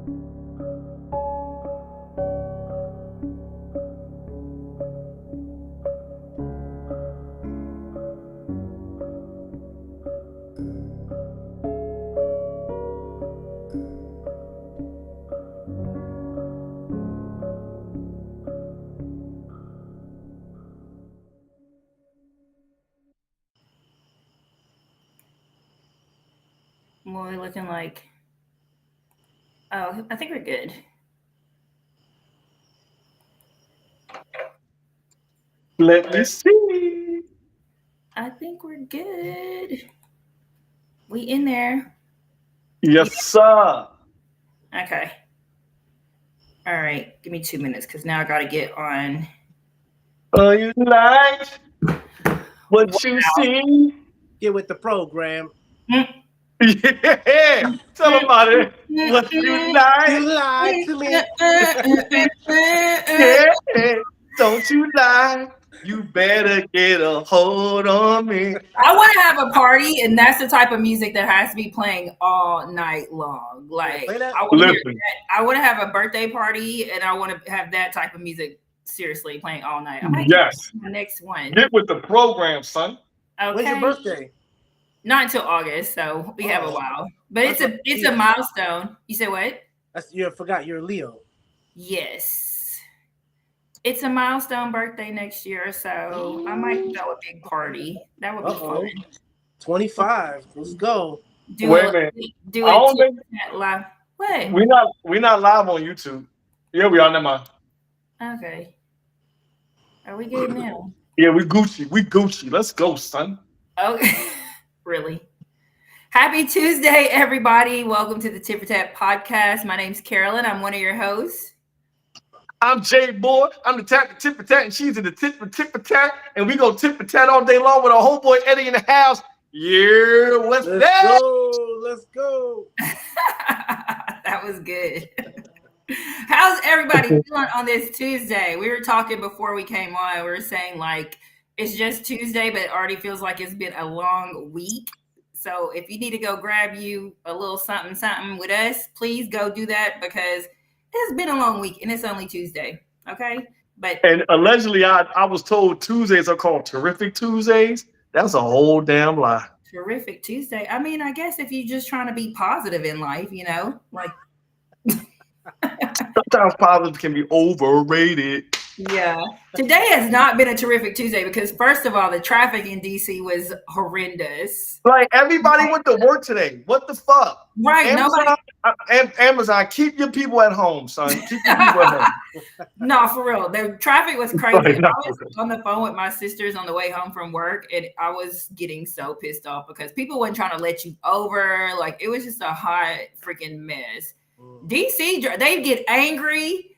What are we looking like? Oh, I think we're good. Let me see. I think we're good. We in there. Yes, sir. Okay. All right. Give me 2 minutes because now I got to get on. Oh, you like Wow. what you see? Get with the program. Yeah. Tell them about it. What you like? You lied to me. Yeah. Don't you lie. You better get a hold on me. I want to have a party, and that's the type of music that has to be playing all night long. Like play that. I want to hear Listen. that. I want to have a birthday party, and I want to have that type of music seriously playing all night. I might Yes. get the next one. Get with the program, son. When's your Okay. birthday? Not until August, so we have a while. But That's it's a milestone. You said what? You forgot you're a Leo. Yes. It's a milestone birthday next year, so I might throw a big party. That would be fun. 25. Let's go. Wait a minute. Do I don't it think live. What? we're not live on YouTube. Yeah, we are. Never mind. Okay. Are we good now? Yeah, we Gucci. We Gucci. Let's go, son. Okay. Really? Happy Tuesday, everybody. Welcome to the Tit for Tat podcast. My name's Carolyn. I'm one of your hosts. I'm Jay Boy. I'm the tit for tat, and she's in the tit for tat, and we go tit for tat all day long with our homeboy Eddie in the house. Yeah, what's that? Let's go. That was good. How's everybody feeling on this Tuesday? We were talking before we came on. We were saying like it's just Tuesday, but it already feels like it's been a long week. So if you need to go grab you a little something with us, please go do that because it's been a long week and it's only Tuesday. Okay. And allegedly, I was told Tuesdays are called Terrific Tuesdays. That's a whole damn lie. Terrific Tuesday. I mean, I guess if you're just trying to be positive in life, like sometimes positive can be overrated. Yeah. Today has not been a terrific Tuesday because, first of all, the traffic in DC was horrendous. Like everybody went to work today. What the fuck? Right. Amazon, keep your people at home, son. Keep your people at home. No, for real. The traffic was crazy. Right, I was on the phone with my sisters on the way home from work, and I was getting so pissed off because people weren't trying to let you over. Like, it was just a hot freaking mess. DC, they get angry.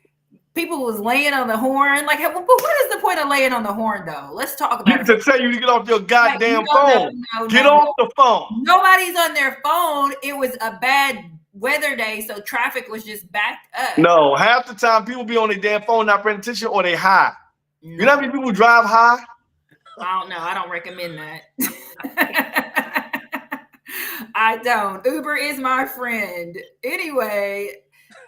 People was laying on the horn. Like, but what is the point of laying on the horn, though? Let's talk about it. To tell you to get off your goddamn phone. Get off the phone. Nobody's on their phone. It was a bad weather day, so traffic was just backed up. No, half the time people be on their damn phone not paying attention or they high. No. You know how many people drive high? I don't know. I don't recommend that. I don't. Uber is my friend. Anyway,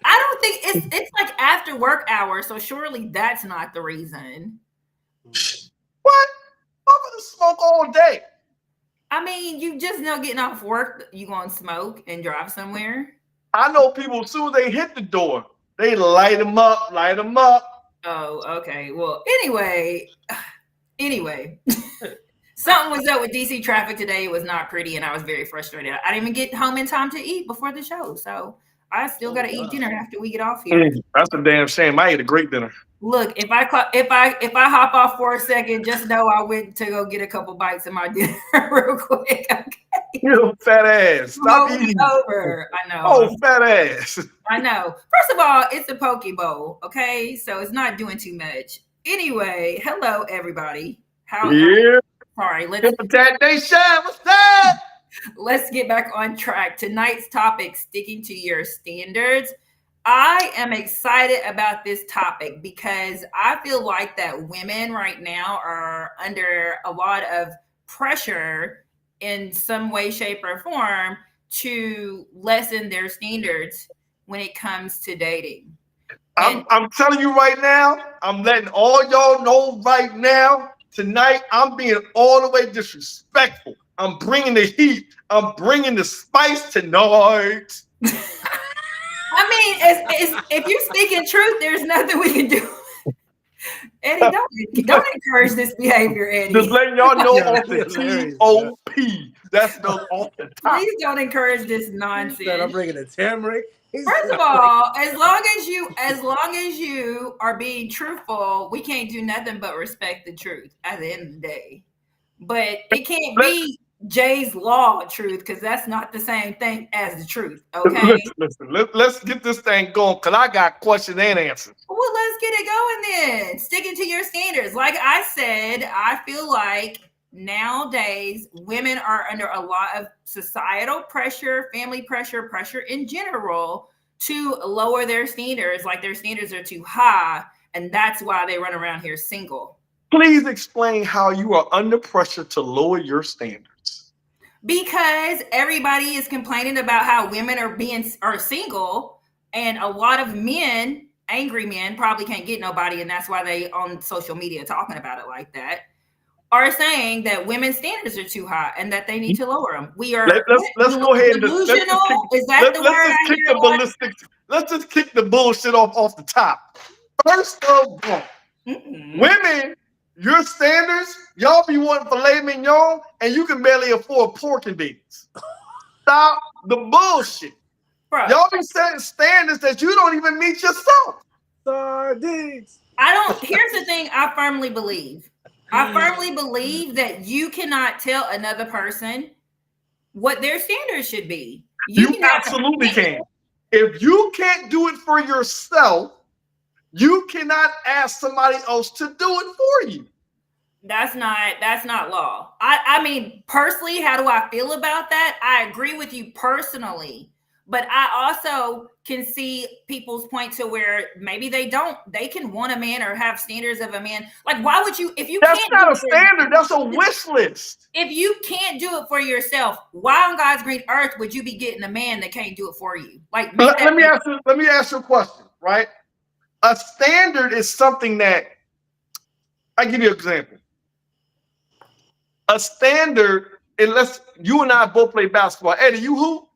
I don't think it's like after work hours, so surely that's not the reason. What? I'm gonna smoke all day. I mean, you just know getting off work, you gonna smoke and drive somewhere. I know people as soon as they hit the door, they light them up. Oh, okay. Well, anyway. Something was up with DC traffic today. It was not pretty, and I was very frustrated. I didn't even get home in time to eat before the show, so I still got to eat dinner after we get off here. That's a damn shame. I ate a great dinner. Look, if I hop off for a second, just know I went to go get a couple bites of my dinner real quick. Okay. You fat ass. Stop eating. Over. I know. Oh, fat ass. I know. First of all, it's a poke bowl, okay? So it's not doing too much. Anyway, hello everybody. Yeah. Sorry, let's get back on track. Tonight's topic, sticking to your standards. I am excited about this topic because I feel like that women right now are under a lot of pressure in some way, shape, or form to lessen their standards when it comes to dating. And I'm telling you right now, I'm letting all y'all know right now, tonight, I'm being all the way disrespectful. I'm bringing the heat. I'm bringing the spice tonight. I mean, if you speak in truth, there's nothing we can do. Eddie, don't encourage this behavior, Just Eddie. letting y'all know Yeah, off the hilarious, T.O.P. That's the off the top. Please don't encourage this He said, nonsense. I'm bringing a turmeric. First of all, as long as you are being truthful, we can't do nothing but respect the truth at the end of the day. But it can't be Jay's law truth, because that's not the same thing as the truth. Okay. Listen. Let's get this thing going, because I got questions and answers. Well, let's get it going then. Sticking to your standards. Like I said, I feel like nowadays women are under a lot of societal pressure, family pressure, pressure in general to lower their standards. Like their standards are too high, and that's why they run around here single. Please explain how you are under pressure to lower your standards. Because everybody is complaining about how women are single, and a lot of men, angry men, probably can't get nobody, and that's why they on social media talking about it like that, are saying that women's standards are too high and that they need to lower them. We are let's go ahead and delusional. Is that the word I kick hear? the ballistics. Let's just kick the bullshit off the top. First of all, women, your standards, y'all be wanting filet mignon, and you can barely afford pork and beans. Stop the bullshit. Bro, Y'all be setting standards that you don't even meet yourself. Sardines. Here's the thing I firmly believe. I firmly believe that you cannot tell another person what their standards should be. You absolutely can. If you can't do it for yourself, you cannot ask somebody else to do it for you. That's not law. I mean, personally, how do I feel about that? I agree with you personally, but I also can see people's point to where maybe they can want a man or have standards of a man. Like, why would you, if you that's can't not a standard, that's a wish list. If you can't do it for yourself, why on God's green earth would you be getting a man that can't do it for you? Like, let me ask you a question, right? A standard is something that, I give you an example. A standard, unless you and I both play basketball. Eddie, you who?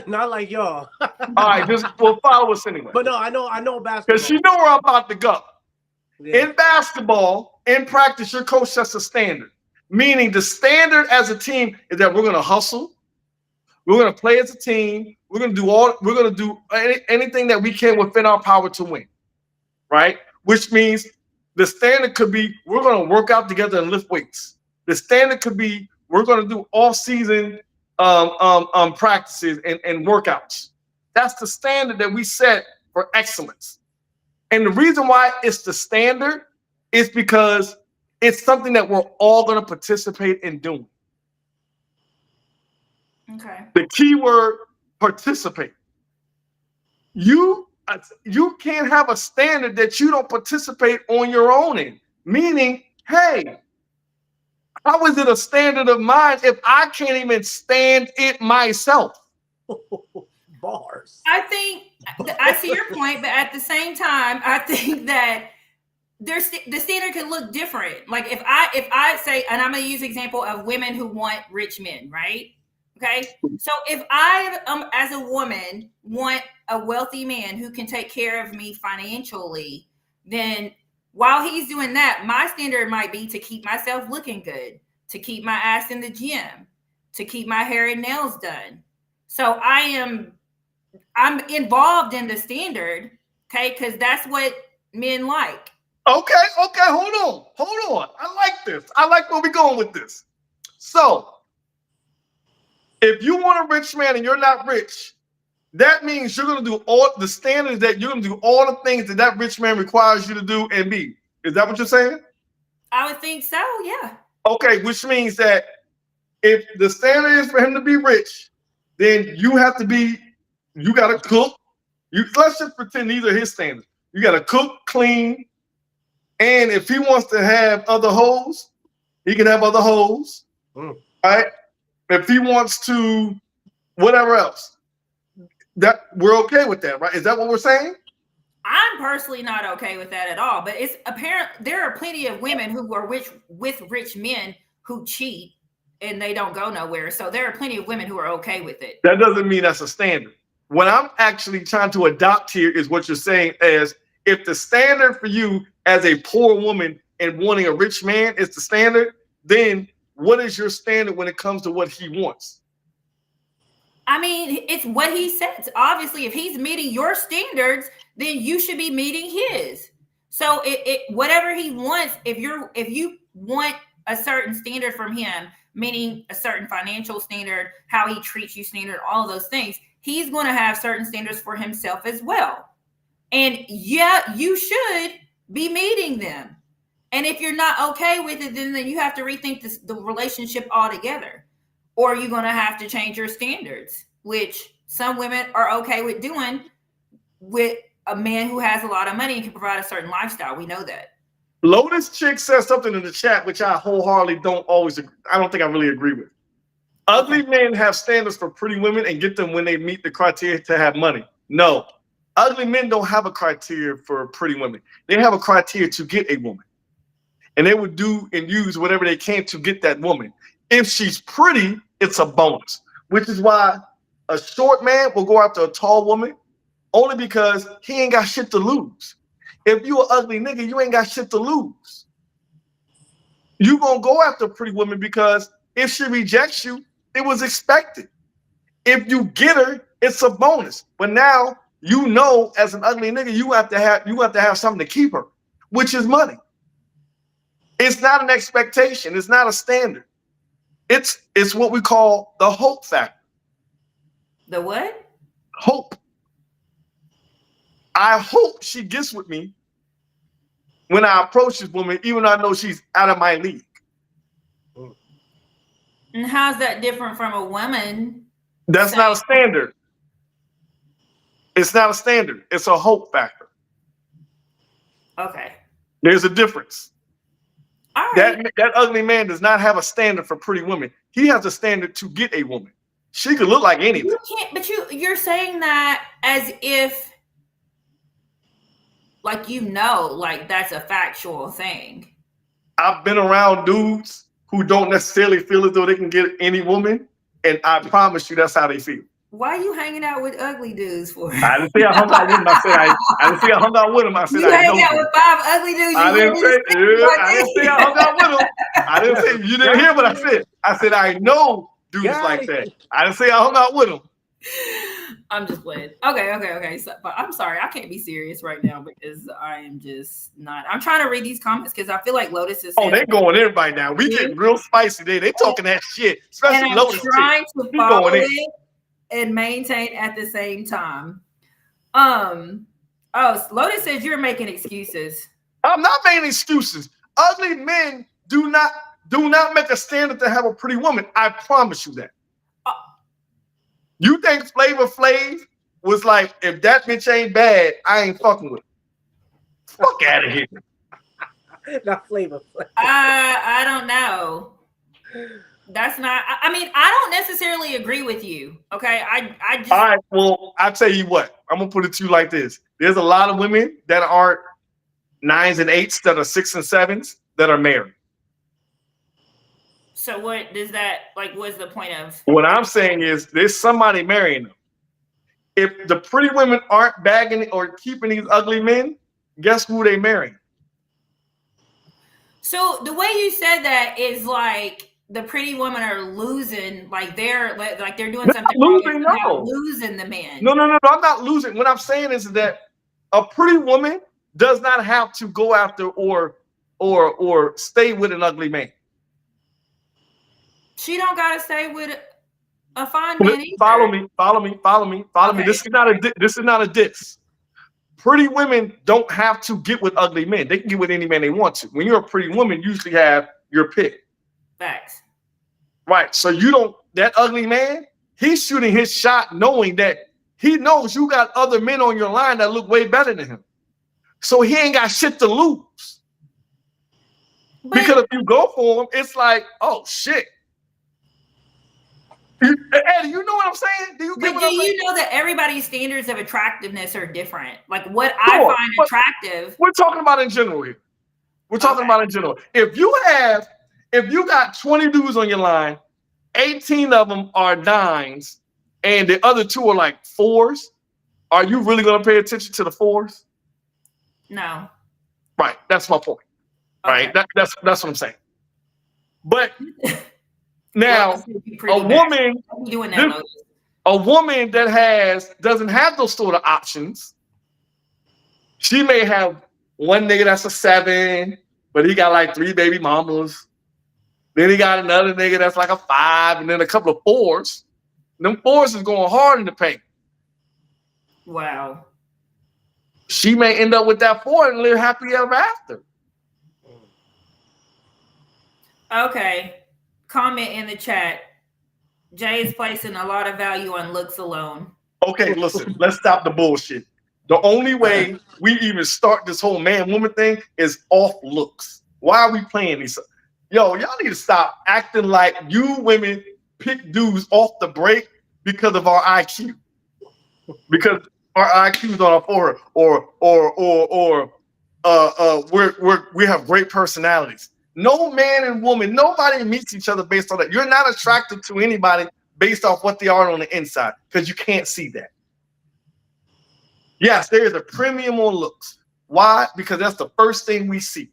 Not like y'all. All right, follow us anyway. But no, I know basketball. Because you know where I'm about to go. Yeah. In basketball, in practice, your coach sets a standard. Meaning the standard as a team is that we're going to hustle. We're going to play as a team. We're going to do anything that we can within our power to win. Right? Which means the standard could be we're going to work out together and lift weights. The standard could be we're going to do off-season practices and workouts. That's the standard that we set for excellence. And the reason why it's the standard is because it's something that we're all going to participate in doing. Okay. The key word, participate. You can't have a standard that you don't participate on your own in. Meaning, hey, how is it a standard of mine if I can't even stand it myself? Bars. I think I see your point, but at the same time, I think that the standard can look different. Like if I say, and I'm going to use the example of women who want rich men, right? Okay. So if I, as a woman, want a wealthy man who can take care of me financially, then while he's doing that, my standard might be to keep myself looking good, to keep my ass in the gym, to keep my hair and nails done. So I'm involved in the standard, okay? Because that's what men like. Okay, hold on. I like this. I like where we're going with this. So, if you want a rich man and you're not rich, that means you're going to do all the standards that you're going to do all the things that rich man requires you to do and be. Is that what you're saying? I would think so, yeah. Okay, which means that if the standard is for him to be rich, then you got to cook. Let's just pretend these are his standards. You got to cook, clean, and if he wants to have other hoes, he can have other hoes. Right? If he wants to, whatever else. That we're okay with that, right? Is that what we're saying? I'm personally not okay with that at all. But it's apparent there are plenty of women who are with rich men who cheat and they don't go nowhere. So there are plenty of women who are okay with it. That doesn't mean that's a standard. What I'm actually trying to adopt here is what you're saying as if the standard for you as a poor woman and wanting a rich man is the standard, then what is your standard when it comes to what he wants? I mean, it's what he says. Obviously, if he's meeting your standards, then you should be meeting his. So whatever he wants, if you want a certain standard from him, meaning a certain financial standard, how he treats you standard, all of those things, he's going to have certain standards for himself as well. And yeah, you should be meeting them. And if you're not okay with it, then you have to rethink the relationship altogether. Or you're going to have to change your standards, which some women are okay with doing with a man who has a lot of money and can provide a certain lifestyle. We know that. Lotus Chick says something in the chat, which I wholeheartedly I don't think I really agree with. Ugly men have standards for pretty women and get them when they meet the criteria to have money. No, ugly men don't have a criteria for pretty women. They have a criteria to get a woman. And they would do and use whatever they can to get that woman. If she's pretty, it's a bonus, which is why a short man will go after a tall woman only because he ain't got shit to lose. If you an ugly nigga, you ain't got shit to lose. You gonna go after a pretty woman because if she rejects you, it was expected. If you get her, it's a bonus. But now you know, as an ugly nigga, you have to have something to keep her, which is money. It's not an expectation. It's not a standard. It's what we call the hope factor. The what? Hope. I hope she gets with me when I approach this woman, even though I know she's out of my league. And how's that different from a woman? That's not a standard. It's not a standard. It's a hope factor. Okay. There's a difference. All right. That ugly man does not have a standard for pretty women. He has a standard to get a woman. She could look like anything. You can't, but you're saying that as if, like, like that's a factual thing. I've been around dudes who don't necessarily feel as though they can get any woman, and I promise you that's how they feel. Why are you hanging out with ugly dudes for? I didn't say I hung out with them. I didn't say I hung out with them. I said you I hang out with 5 ugly dudes. I didn't say I hung out with them. I didn't say you didn't hear what I said. I said I know dudes like that. I didn't say I hung out with them. I'm just playing. Okay. So, but I'm sorry, I can't be serious right now because I am just not. I'm trying to read these comments because I feel like Lotus is. Oh, they're going in right now. We getting real spicy. They talking that shit, especially and I'm Lotus. Trying to follow it and maintain at the same time. Lotus says you're making excuses. I'm not making excuses. Ugly men do not make a standard to have a pretty woman. I promise you that. You think Flavor Flav was like, if that bitch ain't bad, I ain't fucking with it. Fuck out of here. Not Flavor Flav. I don't know. That's not. I mean, I don't necessarily agree with you. Okay, I just. All right. Well, I tell you what. I'm gonna put it to you like this. There's a lot of women that aren't 9s and 8s that are 6s and 7s that are married. So what does that like? What's the point of? What I'm saying is, there's somebody marrying them. If the pretty women aren't bagging or keeping these ugly men, guess who they marrying? So the way you said that is like the pretty women are losing, like they're doing something losing. wrong. No, losing the man. No. I'm not losing. What I'm saying is that a pretty woman does not have to go after or stay with an ugly man. She don't gotta stay with a fine man either. Follow me. Okay. This is not a diss. Pretty women don't have to get with ugly men. They can get with any man they want to. When you're a pretty woman, you usually have your pick. Facts. Right. So that ugly man, he's shooting his shot knowing that he knows you got other men on your line that look way better than him. So he ain't got shit to lose. Because if you go for him, it's like, oh shit. Eddie, you know what I'm saying? Do you get But what do I'm saying? you know that everybody's standards of attractiveness are different? Like what I Sure, find but attractive. we're talking about in general here. We're talking Okay. about in general. If you got 20 dudes on your line, 18 of them are 9s, and the other 2 are like 4s, are you really going to pay attention to the 4s? No. Right. That's my point. Right. Okay. That's what I'm saying. But Well, now, this would be a pretty bad. woman, Don't be doing that, Lotus. a woman that doesn't have those sort of options, she may have one nigga that's a 7, but he got like 3 baby mamas. Then he got another nigga that's like a 5, and then a couple of 4s. Them 4s is going hard in the paint. Wow. She may end up with that 4 and live happily ever after. Okay. Comment in the chat. Jay is placing a lot of value on looks alone. Okay, listen, let's stop the bullshit. The only way we even start this whole man-woman thing is off looks. Why are we playing these? Yo, y'all need to stop acting like you women pick dudes off the break because of our IQ. Because our IQ is on our forehead, or we have great personalities. No man and woman, nobody meets each other based on that. You're not attracted to anybody based off what they are on the inside because you can't see that. Yes, there is a premium on looks. Why? Because that's the first thing we see.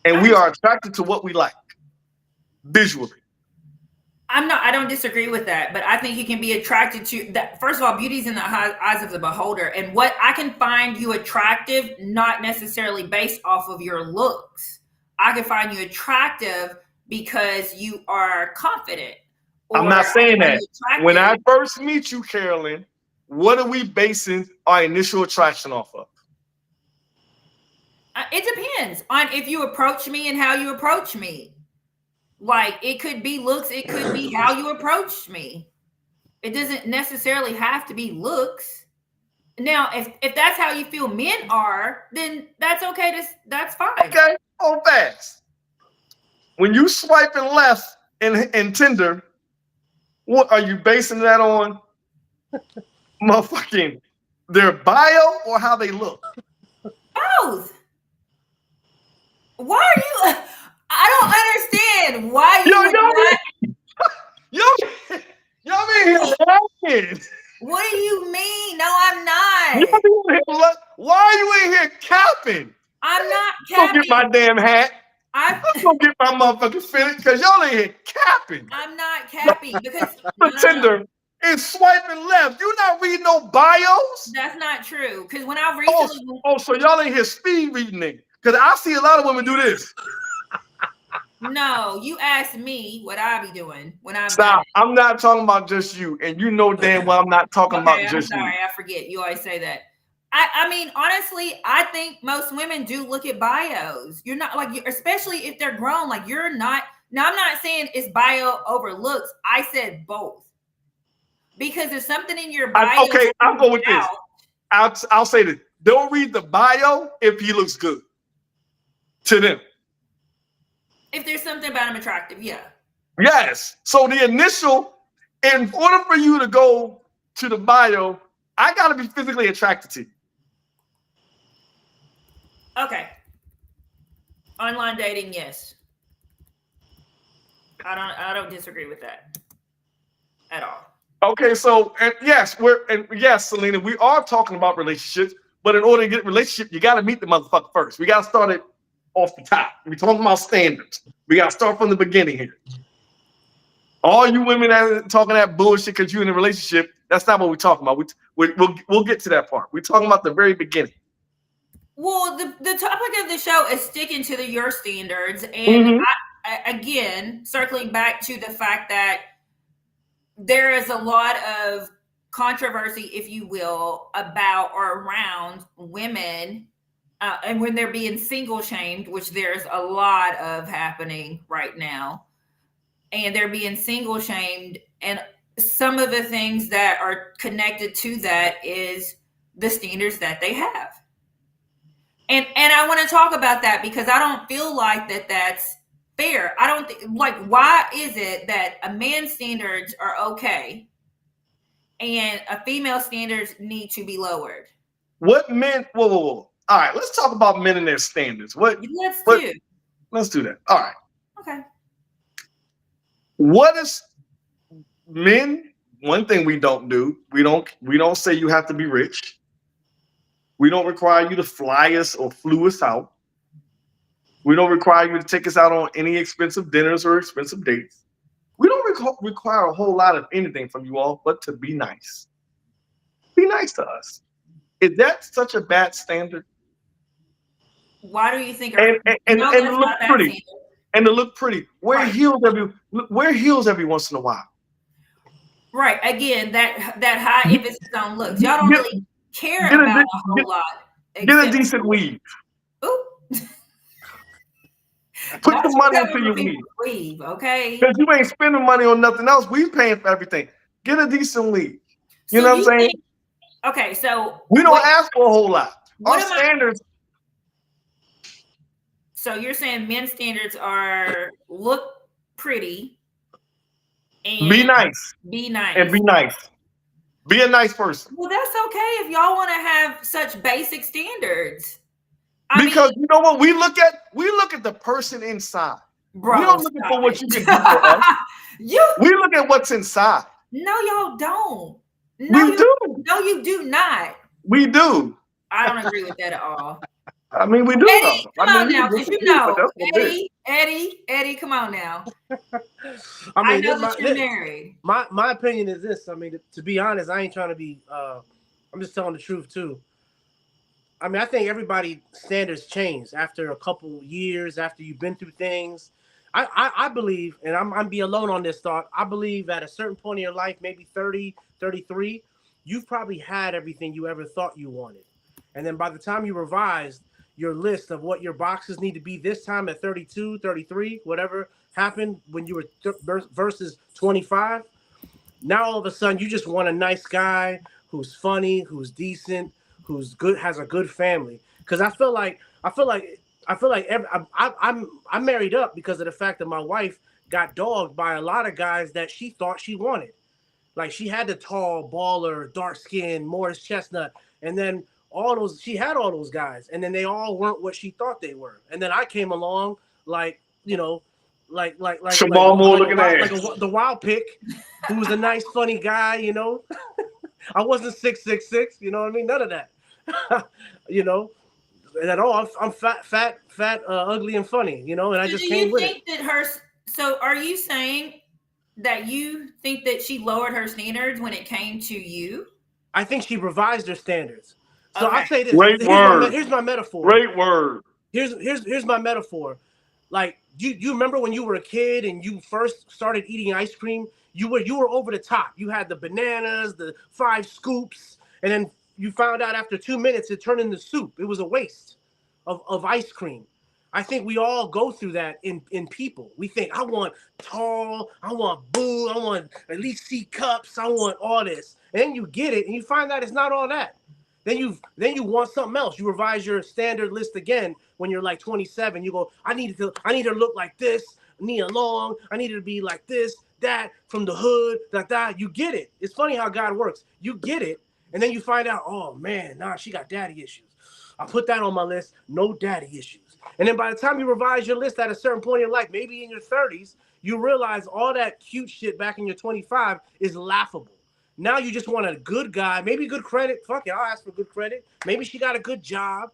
And we are attracted to what we like visually. I don't disagree with that, but I think you can be attracted to that. First of all, beauty's in the eyes of the beholder. And what I can find you attractive, not necessarily based off of your looks. I can find you attractive because you are confident. I'm not saying that. When I first meet you, Carolyn, what are we basing our initial attraction off of? It depends on if you approach me and how you approach me. Like it could be looks, it could be how you approached me. It doesn't necessarily have to be looks. Now, if that's how you feel men are, then that's okay. That's fine. Okay, hold fast. When you swiping left in Tinder, what are you basing that on? Motherfucking their bio or how they look? Both. Why are you? I don't understand why you. Y'all been here laughing. What do you mean? No, I'm not. Why are you in here capping? I'm not capping. Go get my damn hat. I'm gonna get my motherfucking finish because y'all ain't here capping. I'm not capping because Tinder is swiping left. You not reading no bios? That's not true. Because when I recently so y'all ain't here speed reading it. Because I see a lot of women do this. No, you asked me what I be doing when I'm Stop. I'm not talking about just you, and you know damn well I'm not talking about just you. I'm sorry, I forget. You always say that. I mean, honestly, I think most women do look at bios. You're not like, especially if they're grown, like you're not. Now, I'm not saying it's bio over looks. I said both. Because there's something in your bio. Okay, I'll go with this. I'll say this. Don't read the bio if he looks good to them. If there's something about him attractive, yeah. Yes. So the initial, in order for you to go to the bio, I got to be physically attracted to you. Okay. Online dating, yes. I don't disagree with that at all. Okay, so yes, Selena, we are talking about relationships, but in order to get a relationship, you got to meet the motherfucker first. We got to start it off the top. We're talking about standards. We got to start from the beginning here. All you women that are talking that bullshit because you're in a relationship, that's not what we're talking about. We'll get to that part. We're talking about the very beginning. Well, the topic of the show is sticking to your standards. And again, circling back to the fact that there is a lot of controversy, if you will, about or around women and when they're being single shamed, which there's a lot of happening right now. And they're being single shamed. And some of the things that are connected to that is the standards that they have. And I want to talk about that because I don't feel like that's fair. I don't think, like, why is it that a man's standards are okay and a female standards need to be lowered? What men? Whoa. All right, let's talk about men and their standards. Let's do that. All right. Okay. What is men? One thing we don't do, we don't say you have to be rich. We don't require you to fly us or flew us out. We don't require you to take us out on any expensive dinners or expensive dates. We don't require a whole lot of anything from you all, but to be nice. Be nice to us. Is that such a bad standard? Why do you think? And to look pretty. And to look pretty. Wear heels every once in a while. Right. Again, that high emphasis on looks. Y'all don't really care about a whole lot. Get a decent weave. Ooh. Put the money into your weave, okay? Because you ain't spending money on nothing else. We paying for everything. Get a decent weave. You know what I'm saying? Okay, so we don't ask for a whole lot. Our standards. So you're saying men's standards are look pretty and be nice. Be nice. And be nice. Be a nice person. Well, that's okay if y'all want to have such basic standards. Because you know what? We look at the person inside. Bro, we don't look for what you can do for us. We look at what's inside. No, y'all don't. No, we do. No, you do not. We do. I don't agree with that at all. I mean, we do. Eddie, come on now, because you know, Eddie, come on now. I know that you're married. My opinion is this. I mean, to be honest, I ain't trying to be. I'm just telling the truth too. I mean, I think everybody's standards change after a couple years, after you've been through things. I believe, and I'm be alone on this thought, I believe at a certain point in your life, maybe 30, 33, you've probably had everything you ever thought you wanted. And then by the time you revised your list of what your boxes need to be this time at 32, 33, whatever happened when you were versus 25, now all of a sudden you just want a nice guy who's funny, who's decent, who's good, has a good family. Because I feel like I'm married up because of the fact that my wife got dogged by a lot of guys that she thought she wanted. Like she had the tall, baller, dark skin, Morris Chestnut, and then she had all those guys, and then they all weren't what she thought they were. And then I came along like the wild pick, who was a nice, funny guy, you know. I wasn't 6'6", you know what I mean? None of that. You know, at all. I'm fat, ugly, and funny, you know, and I just came with it. So are you saying that you think that she lowered her standards when it came to you? I think she revised her standards. So okay. I'll say this. Here's my metaphor. Great word. Here's my metaphor. Like, you remember when you were a kid and you first started eating ice cream? You were over the top. You had the bananas, the 5 scoops, and then you found out after 2 minutes it turned into soup. It was a waste of ice cream. I think we all go through that in people. We think, I want tall, I want boo, I want at least C cups, I want all this. And then you get it and you find out it's not all that. Then you want something else. You revise your standard list again when you're like 27. You go, I need to look like this, Nia Long, I need to be like this, that, from the hood, that. You get it. It's funny how God works. You get it, and then you find out, oh man, nah, she got daddy issues. I put that on my list, no daddy issues. And then by the time you revise your list at a certain point in your life, maybe in your 30s, you realize all that cute shit back in your 25 is laughable. Now you just want a good guy, maybe good credit. Fuck it, I'll ask for good credit. Maybe she got a good job.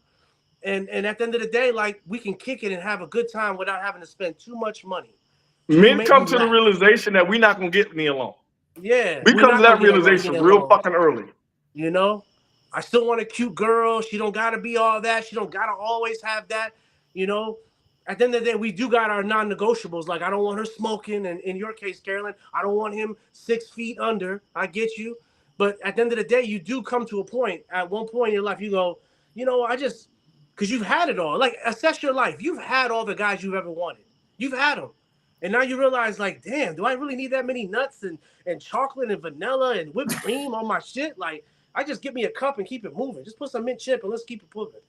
And at the end of the day, like, we can kick it and have a good time without having to spend too much money. Men come to the realization that we're not going to get me alone. Yeah. We come to that realization real fucking early. You know? I still want a cute girl. She don't got to be all that. She don't got to always have that. You know? At the end of the day, we do got our non-negotiables. Like, I don't want her smoking. And in your case, Carolyn, I don't want him 6 feet under. I get you. But at the end of the day, you do come to a point, at one point in your life, you go, you know, because you've had it all. Like, assess your life. You've had all the guys you've ever wanted. You've had them. And now you realize, like, damn, do I really need that many nuts and chocolate and vanilla and whipped cream on my shit? Like, I just get me a cup and keep it moving. Just put some mint chip and let's keep it moving.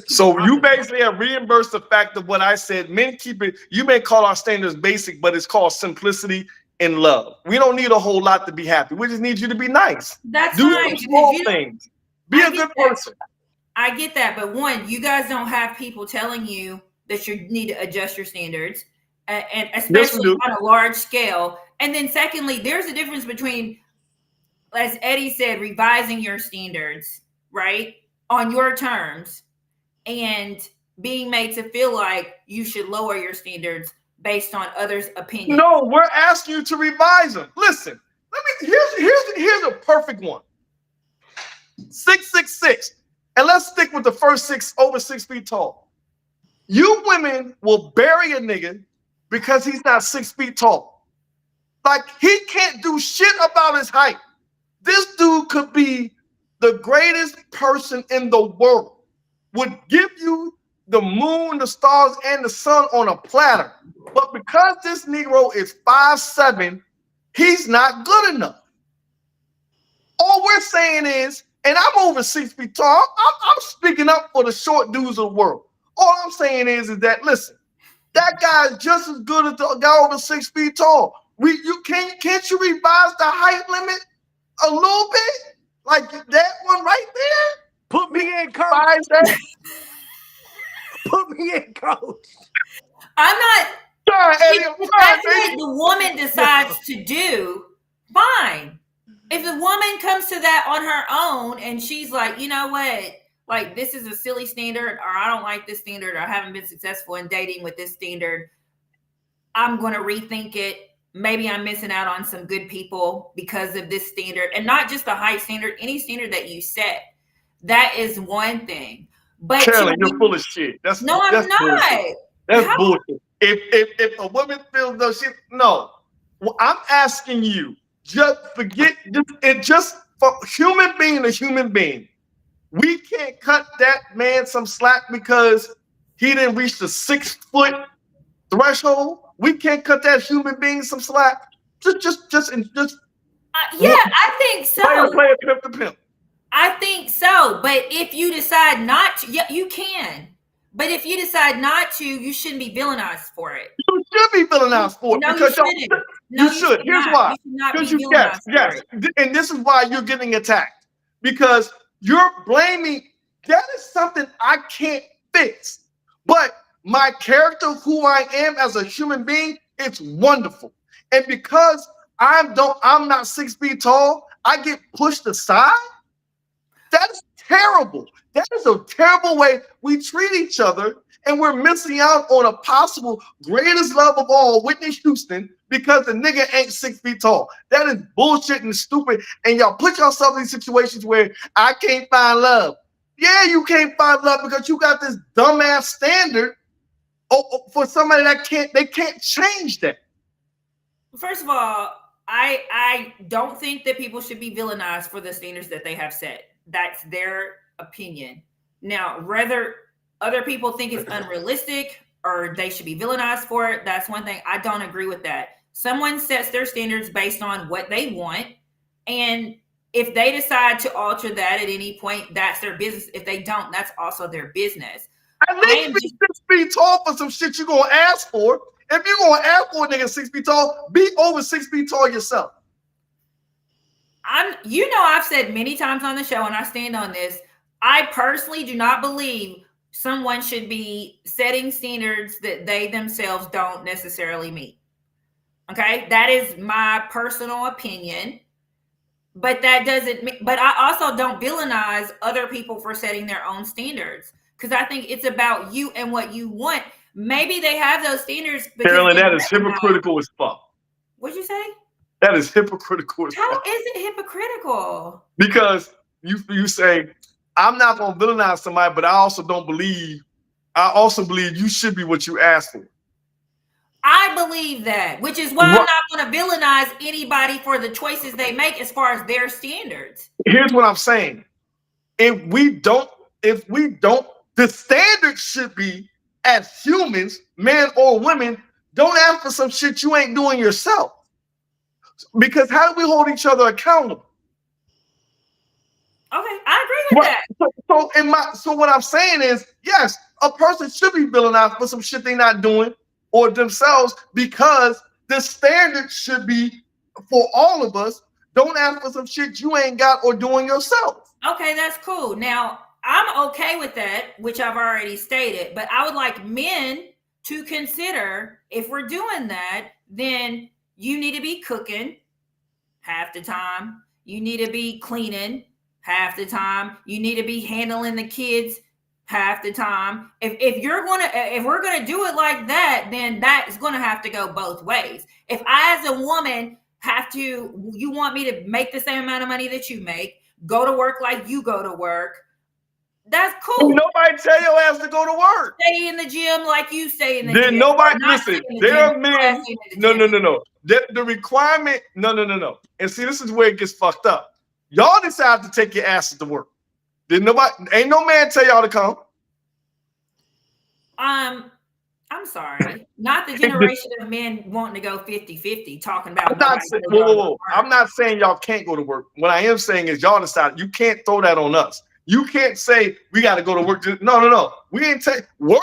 So you basically have reimbursed the fact of what I said. Men keep it. You may call our standards basic, but it's called simplicity and love. We don't need a whole lot to be happy. We just need you to be nice. That's Do fine, some small things. Be a good person. I get that, but one, you guys don't have people telling you that you need to adjust your standards, and especially on a large scale. And then secondly, there's a difference between, as Eddie said, revising your standards, right, on your terms, and being made to feel like you should lower your standards based on others' opinions. No, we're asking you to revise them. Listen, here's a perfect one. 6'6", and let's stick with the first over 6 feet tall. You women will bury a nigga because he's not 6 feet tall. Like, he can't do shit about his height. This dude could be the greatest person in the world, would give you the moon, the stars, and the sun on a platter. But because this Negro is 5'7", he's not good enough. All we're saying is, and I'm over 6 feet tall, I'm speaking up for the short dudes of the world. All I'm saying is that, listen, that guy is just as good as the guy over 6 feet tall. Can't you revise the height limit a little bit? Like that one right there? Put me in, coach. Put me in, coach. I'm not. If that's what the woman decides to do, fine. If the woman comes to that on her own and she's like, you know what, like, this is a silly standard, or I don't like this standard, or I haven't been successful in dating with this standard, I'm going to rethink it. Maybe I'm missing out on some good people because of this standard, and not just the height standard, any standard that you set. That is one thing. But Carolyn, you're full of shit. I'm not. Bullshit. That's bullshit. If a woman feels no shit, no. Well, I'm asking you, just forget, just for human being to human being. We can't cut that man some slack because he didn't reach the 6 foot threshold. We can't cut that human being some slack. Just. Yeah, I think so. Play a pimp to pimp. I think so, but if you decide not to, yeah, you can. But if you decide not to, you shouldn't be villainized for it. You should be villainized for it. No, because you should. Here's why. Because yes. And this is why you're getting attacked. Because you're blaming. That is something I can't fix. But my character, who I am as a human being, it's wonderful. And because I'm not 6 feet tall, I get pushed aside. That's terrible. That is a terrible way we treat each other, and we're missing out on a possible greatest love of all, Whitney Houston, because the nigga ain't 6 feet tall. That is bullshit and stupid, and y'all put yourself in these situations where I can't find love. Yeah, you can't find love because you got this dumbass standard for somebody they can't change that. First of all, I don't think that people should be villainized for the standards that they have set. That's their opinion. Now, whether other people think it's unrealistic or they should be villainized for it, that's one thing. I don't agree with that. Someone sets their standards based on what they want, and if they decide to alter that at any point, that's their business. If they don't, that's also their business. At least be 6 feet tall for some shit you're gonna ask for. If you're gonna ask for a nigga 6 feet tall, be over 6 feet tall yourself. I've said many times on the show, and I stand on this, I personally do not believe someone should be setting standards that they themselves don't necessarily meet. Okay, that is my personal opinion. But that doesn't mean, but I also don't villainize other people for setting their own standards, because I think it's about you and what you want. Maybe they have those standards. Carolyn, that is hypocritical as fuck. What'd you say? That is hypocritical as fuck. How is it hypocritical? Because you say, I'm not going to villainize somebody, but I also believe you should be what you asked for. I believe that, which is why I'm not going to villainize anybody for the choices they make as far as their standards. Here's what I'm saying. If we don't, the standard should be, as humans, men or women, don't ask for some shit you ain't doing yourself. Because how do we hold each other accountable? Okay, I agree with that. So what I'm saying is, yes, a person should be billing out for some shit they're not doing or themselves, because the standard should be for all of us. Don't ask for some shit you ain't got or doing yourself. Okay, that's cool. Now, I'm okay with that, which I've already stated, but I would like men to consider, if we're doing that, then you need to be cooking half the time. You need to be cleaning half the time. You need to be handling the kids half the time. If we're gonna do it like that, then that is gonna have to go both ways. If I, as a woman, you want me to make the same amount of money that you make, go to work like you go to work, that's cool. Nobody tell your ass to go to work. Stay in the gym like you stay in the Then gym. nobody Not listen. stay in the There gym, are men. stay in No, the no, gym. no, no. The requirement. No. And see, this is where it gets fucked up. Y'all decide to take your asses to work. Did nobody? Ain't no man tell y'all to come. I'm sorry. Not the generation of men wanting to go 50-50, talking about I'm not saying, whoa. I'm not saying y'all can't go to work. What I am saying is y'all decided. You can't throw that on us. You can't say we got to go to work. No. We ain't take work.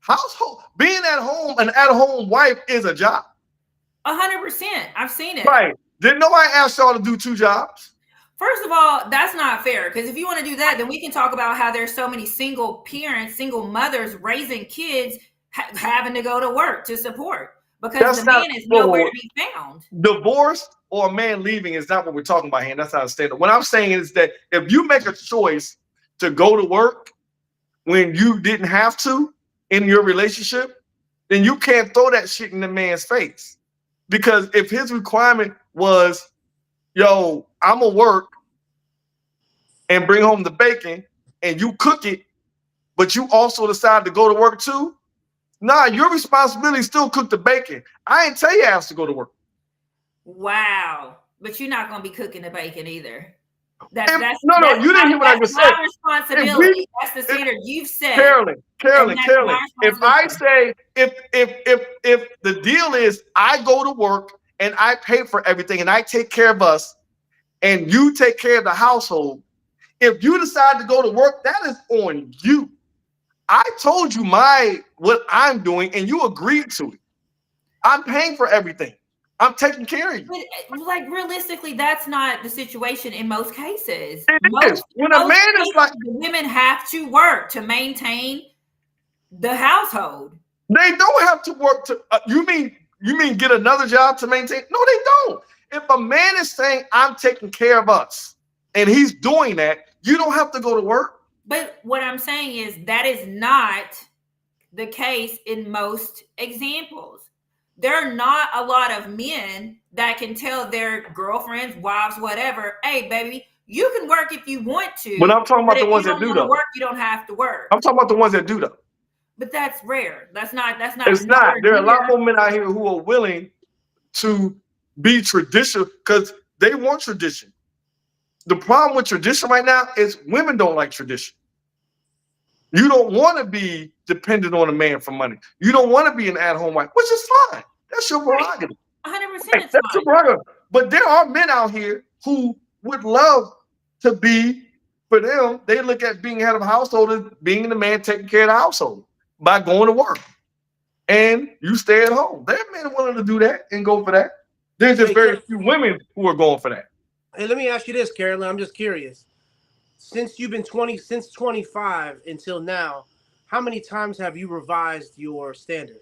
Household, being at home, an at-home wife is a job. 100%. I've seen it. Right. Didn't nobody ask y'all to do 2 jobs? First of all, that's not fair, because if you want to do that, then we can talk about how there's so many single parents, single mothers raising kids having to go to work to support, because the man is nowhere to be found. Divorce or a man leaving is not what we're talking about here. That's not a standard. What I'm saying is that if you make a choice to go to work when you didn't have to in your relationship, then you can't throw that shit in the man's face. Because if his requirement was, yo, I'm gonna work and bring home the bacon and you cook it, but you also decide to go to work too, nah, your responsibility is still cook the bacon. I ain't tell your ass to go to work. Wow. But you're not going to be cooking the bacon either. You didn't hear what I just said. That's my responsibility. That's the standard you've set. Carolyn. If I say, if the deal is I go to work and I pay for everything and I take care of us and you take care of the household, if you decide to go to work, that is on you. I told you what I'm doing and you agreed to it. I'm paying for everything. I'm taking care of you. But like realistically, that's not the situation in most cases. It is. When a man is like, the women have to work to maintain the household. They don't have to work to. You mean get another job to maintain? No, they don't. If a man is saying I'm taking care of us and he's doing that, you don't have to go to work. But what I'm saying is that is not the case in most examples. There are not a lot of men that can tell their girlfriends, wives, whatever, hey, baby, you can work if you want to. But I'm talking about the ones that do though. Work, you don't have to work. I'm talking about the ones that do though. But that's rare. That's not. It's not. There are a lot more men out here who are willing to be traditional because they want tradition. The problem with tradition right now is women don't like tradition. You don't want to be dependent on a man for money. You don't want to be an at-home wife, which is fine. That's your prerogative. 100%. That's your prerogative. But there are men out here who would love to be, for them, they look at being head of a household as being the man taking care of the household by going to work. And you stay at home. There are men willing to do that and go for that. There's just very few women who are going for that. Hey, let me ask you this, Carolyn. I'm just curious. Since you've been 25 until now, how many times have you revised your standard?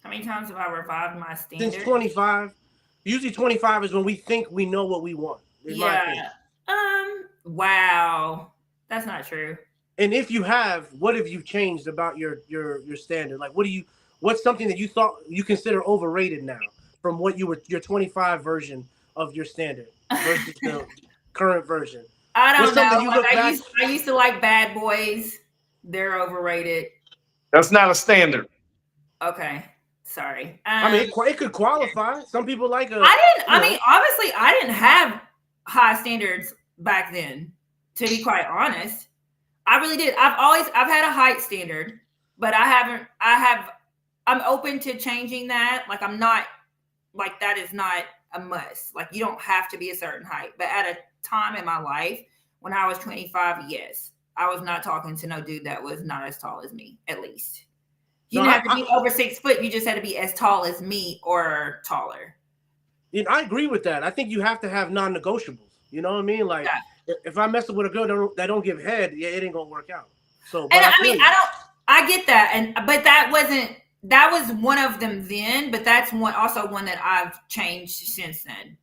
How many times have I revised my standard? Since 25. Usually 25 is when we think we know what we want. Yeah. Wow. That's not true. And if you have, what have you changed about your standard? Like what's something that you thought you consider overrated now from what you were your 25 version of your standard versus the current version? I don't know. Like I used to like bad boys. They're overrated. That's not a standard. Okay. Sorry. I mean, it could qualify. Some people like a. I mean, obviously, I didn't have high standards back then. To be quite honest, I really did. I've had a height standard, but I'm open to changing that. Like I'm not. Like that is not a must. Like, you don't have to be a certain height. But at a time in my life when I was 25, yes, I was not talking to no dude that was not as tall as me, at least. You didn't have to be over 6 foot. You just had to be as tall as me or taller. I agree with that. I think you have to have non-negotiables. You know what I mean? Like, if I mess up with a girl that don't give head, yeah, it ain't gonna work out. So, but I get that, but that was one of them then, but that's also one that I've changed since then.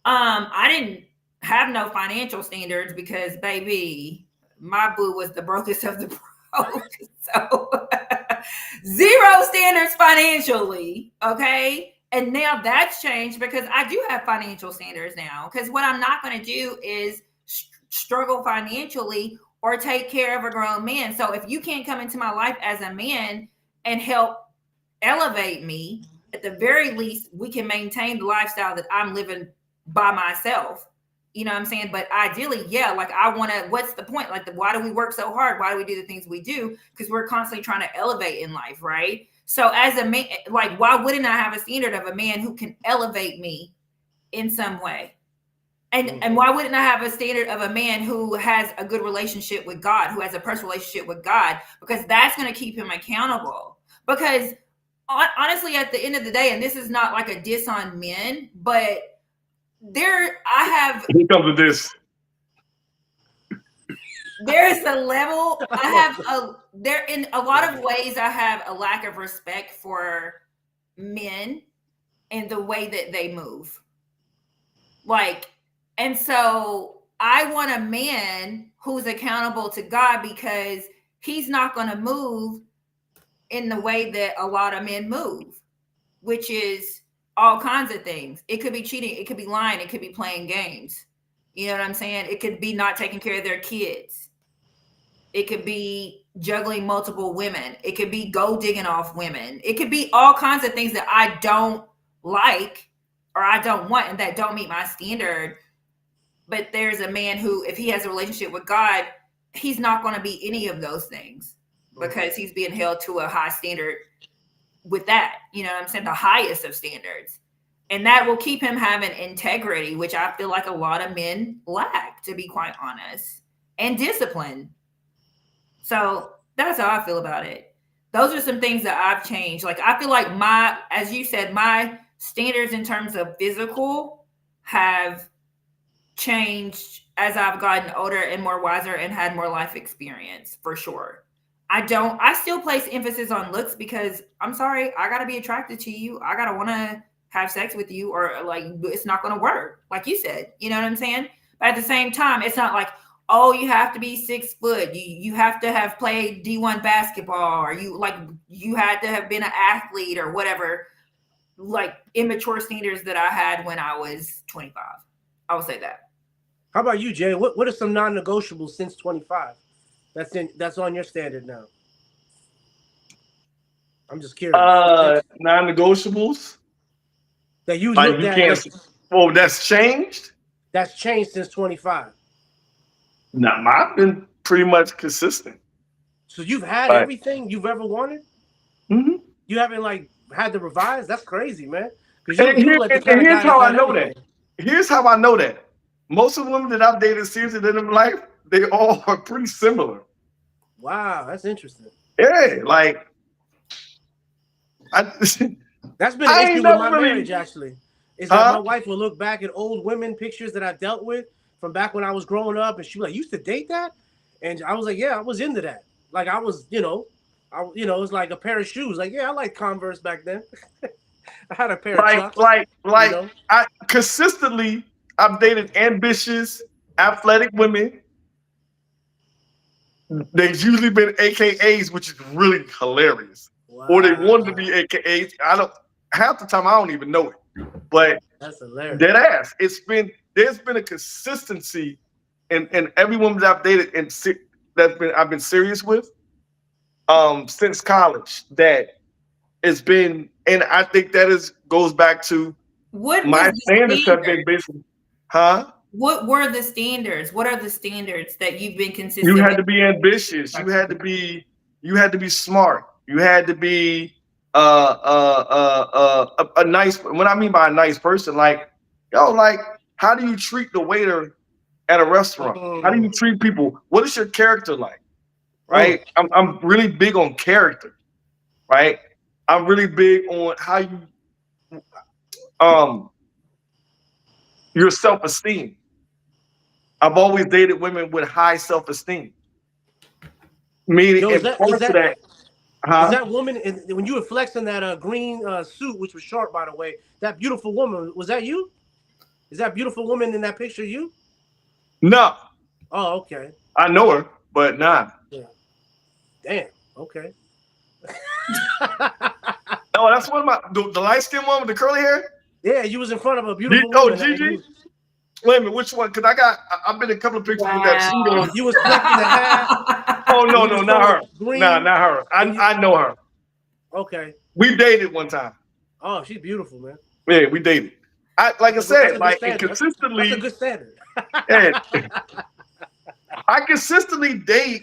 I didn't have no financial standards because, baby, my boo was the brokest of the broke. So zero standards financially. Okay. And now that's changed because I do have financial standards now. Because what I'm not going to do is struggle financially or take care of a grown man. So if you can't come into my life as a man and help elevate me, at the very least, we can maintain the lifestyle that I'm living by myself. You know what I'm saying? But ideally, yeah, like I want to, what's the point? Like, why do we work so hard? Why do we do the things we do? Because we're constantly trying to elevate in life, right? So as a man, like, why wouldn't I have a standard of a man who can elevate me in some way? And why wouldn't I have a standard of a man who has a good relationship with God, who has a personal relationship with God? Because that's going to keep him accountable. Because honestly, at the end of the day, and this is not like a diss on men, but here comes with this. There's a level. In a lot of ways, I have a lack of respect for men and the way that they move. Like, and so I want a man who's accountable to God, because he's not going to move in the way that a lot of men move, which is all kinds of things. It could be cheating. It could be lying. It could be playing games. You know what I'm saying? It could be not taking care of their kids. It could be juggling multiple women. It could be gold digging off women. It could be all kinds of things that I don't like or I don't want and that don't meet my standard. But there's a man who, if he has a relationship with God, he's not going to be any of those things because he's being held to a high standard with that. You know what I'm saying? The highest of standards. And that will keep him having integrity, which I feel like a lot of men lack, to be quite honest, and discipline. So that's how I feel about it. Those are some things that I've changed. Like, I feel like as you said, my standards in terms of physical have changed as I've gotten older and more wiser and had more life experience, for sure. I still place emphasis on looks because I'm sorry, I got to be attracted to you. I got to want to have sex with you, or like, it's not going to work. Like you said, you know what I'm saying? But at the same time, it's not like, oh, you have to be 6 foot. You have to have played D1 basketball, or you had to have been an athlete or whatever, like immature standards that I had when I was 25. I would say that. How about you, Jay? What are some non-negotiables since 25? That's on your standard now. I'm just curious. Non-negotiables that you looked at. Oh, that's changed? That's changed since 25. No, I've been pretty much consistent. So you've had everything you've ever wanted? Mm-hmm. You haven't had to revise? That's crazy, man. Here's how I know that. Here's how I know that. Most of the women that I've dated seriously in their life, they all are pretty similar. Wow, that's interesting. Yeah, like that's been an issue with my marriage, actually. Is that my wife will look back at old women pictures that I dealt with from back when I was growing up, and she was like, "You used to date that?" And I was like, "Yeah, I was into that." Like, I was, it was like a pair of shoes. Like, yeah, I liked Converse back then. I had a pair of Chucks. I consistently, I've dated ambitious, athletic women. They've usually been AKAs, which is really hilarious. Wow. Or they wanted to be AKAs. Half the time I don't even know it. But that's hilarious. Dead ass. There's been a consistency in every woman that I've dated and I've been serious with since college, that it's been, and I think that goes back to my standards have been basically, What were the standards? What are the standards that you've been consistent? You had to be ambitious. You had to be smart. You had to be a nice. What I mean by a nice person, like Yo, like, how do you treat the waiter at a restaurant? How do you Mm, treat people? What is your character like? mm. Right? I'm really big on character, right? I'm really big on how you um your self-esteem. I've always dated women with high self-esteem. Meaning Yo, in parts of that, is huh? that woman when you were flexing that green suit, which was sharp by the way? That beautiful woman, was that you? Is that beautiful woman in that picture you? No, Oh, okay. I know her, but nah. Yeah. Damn. Okay. Oh, that's one of the light skinned one with the curly hair. Yeah, you was in front of a beautiful Oh, woman, and Gigi. Wait a minute, which one? Because I've been in a couple of pictures with that suit Wow. on. you was flexing the hat, Oh and no, you no, was not throwing her. Nah, green, not her. and you. I know her. Okay. We dated one time. Oh, she's beautiful, man. Yeah, we dated. Like I That's said, a good like and standard. That's a consistently, good standard. and I consistently date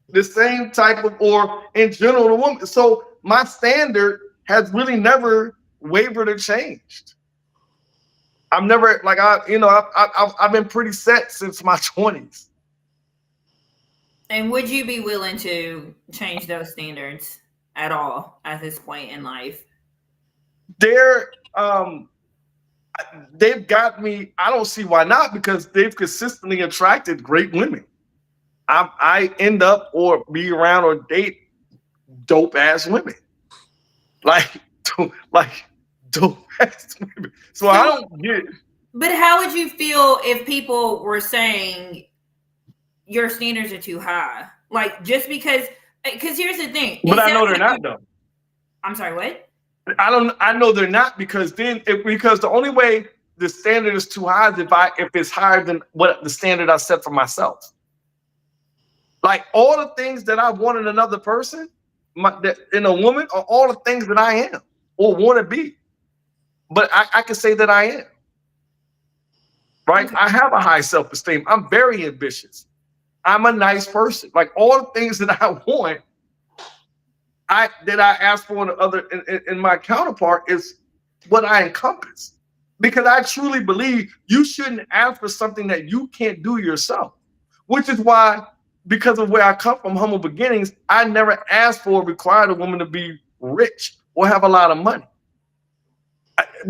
the same type of, or in general, the woman. So my standard has really never wavered or changed. I'm never like I've been pretty set since my 20s. And would you be willing to change those standards at all at this point in life? They're they've got me. I don't see why not, because they've consistently attracted great women. I end up or be around or date dope ass women, like like dope ass women. So I So, don't get. but how would you feel if people were saying your standards are too high? Like, just because here's the thing. But It I know sounds they're like not though. I'm sorry, what? I know they're not, because because the only way the standard is too high is if it's higher than what the standard I set for myself. Like all the things that I want in another person, in a woman, are all the things that I am or want to be. But I can say that I am. Right? Okay. I have a high self-esteem. I'm very ambitious. I'm a nice person. Like all the things that I want, I ask for in other in my counterpart is what I encompass. Because I truly believe you shouldn't ask for something that you can't do yourself. Which is why, because of where I come from, humble beginnings, I never asked for or required a woman to be rich or have a lot of money.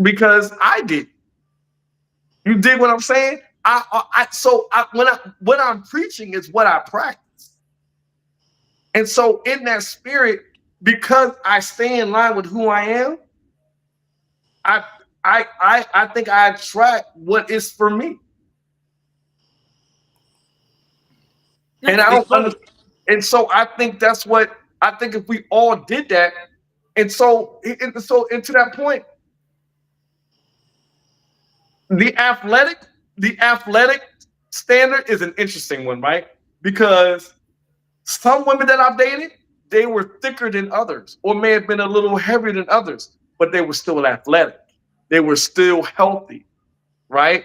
Because I did. You dig what I'm saying? What I'm preaching is what I practice. And so in that spirit, because I stay in line with who I am, I think I attract what is for me. And I It's don't funny. understand. And so I think that's what I think, if we all did that. And so and to that point, the athletic standard is an interesting one, right? Because some women that I've dated, they were thicker than others, or may have been a little heavier than others, but they were still athletic. They were still healthy, right?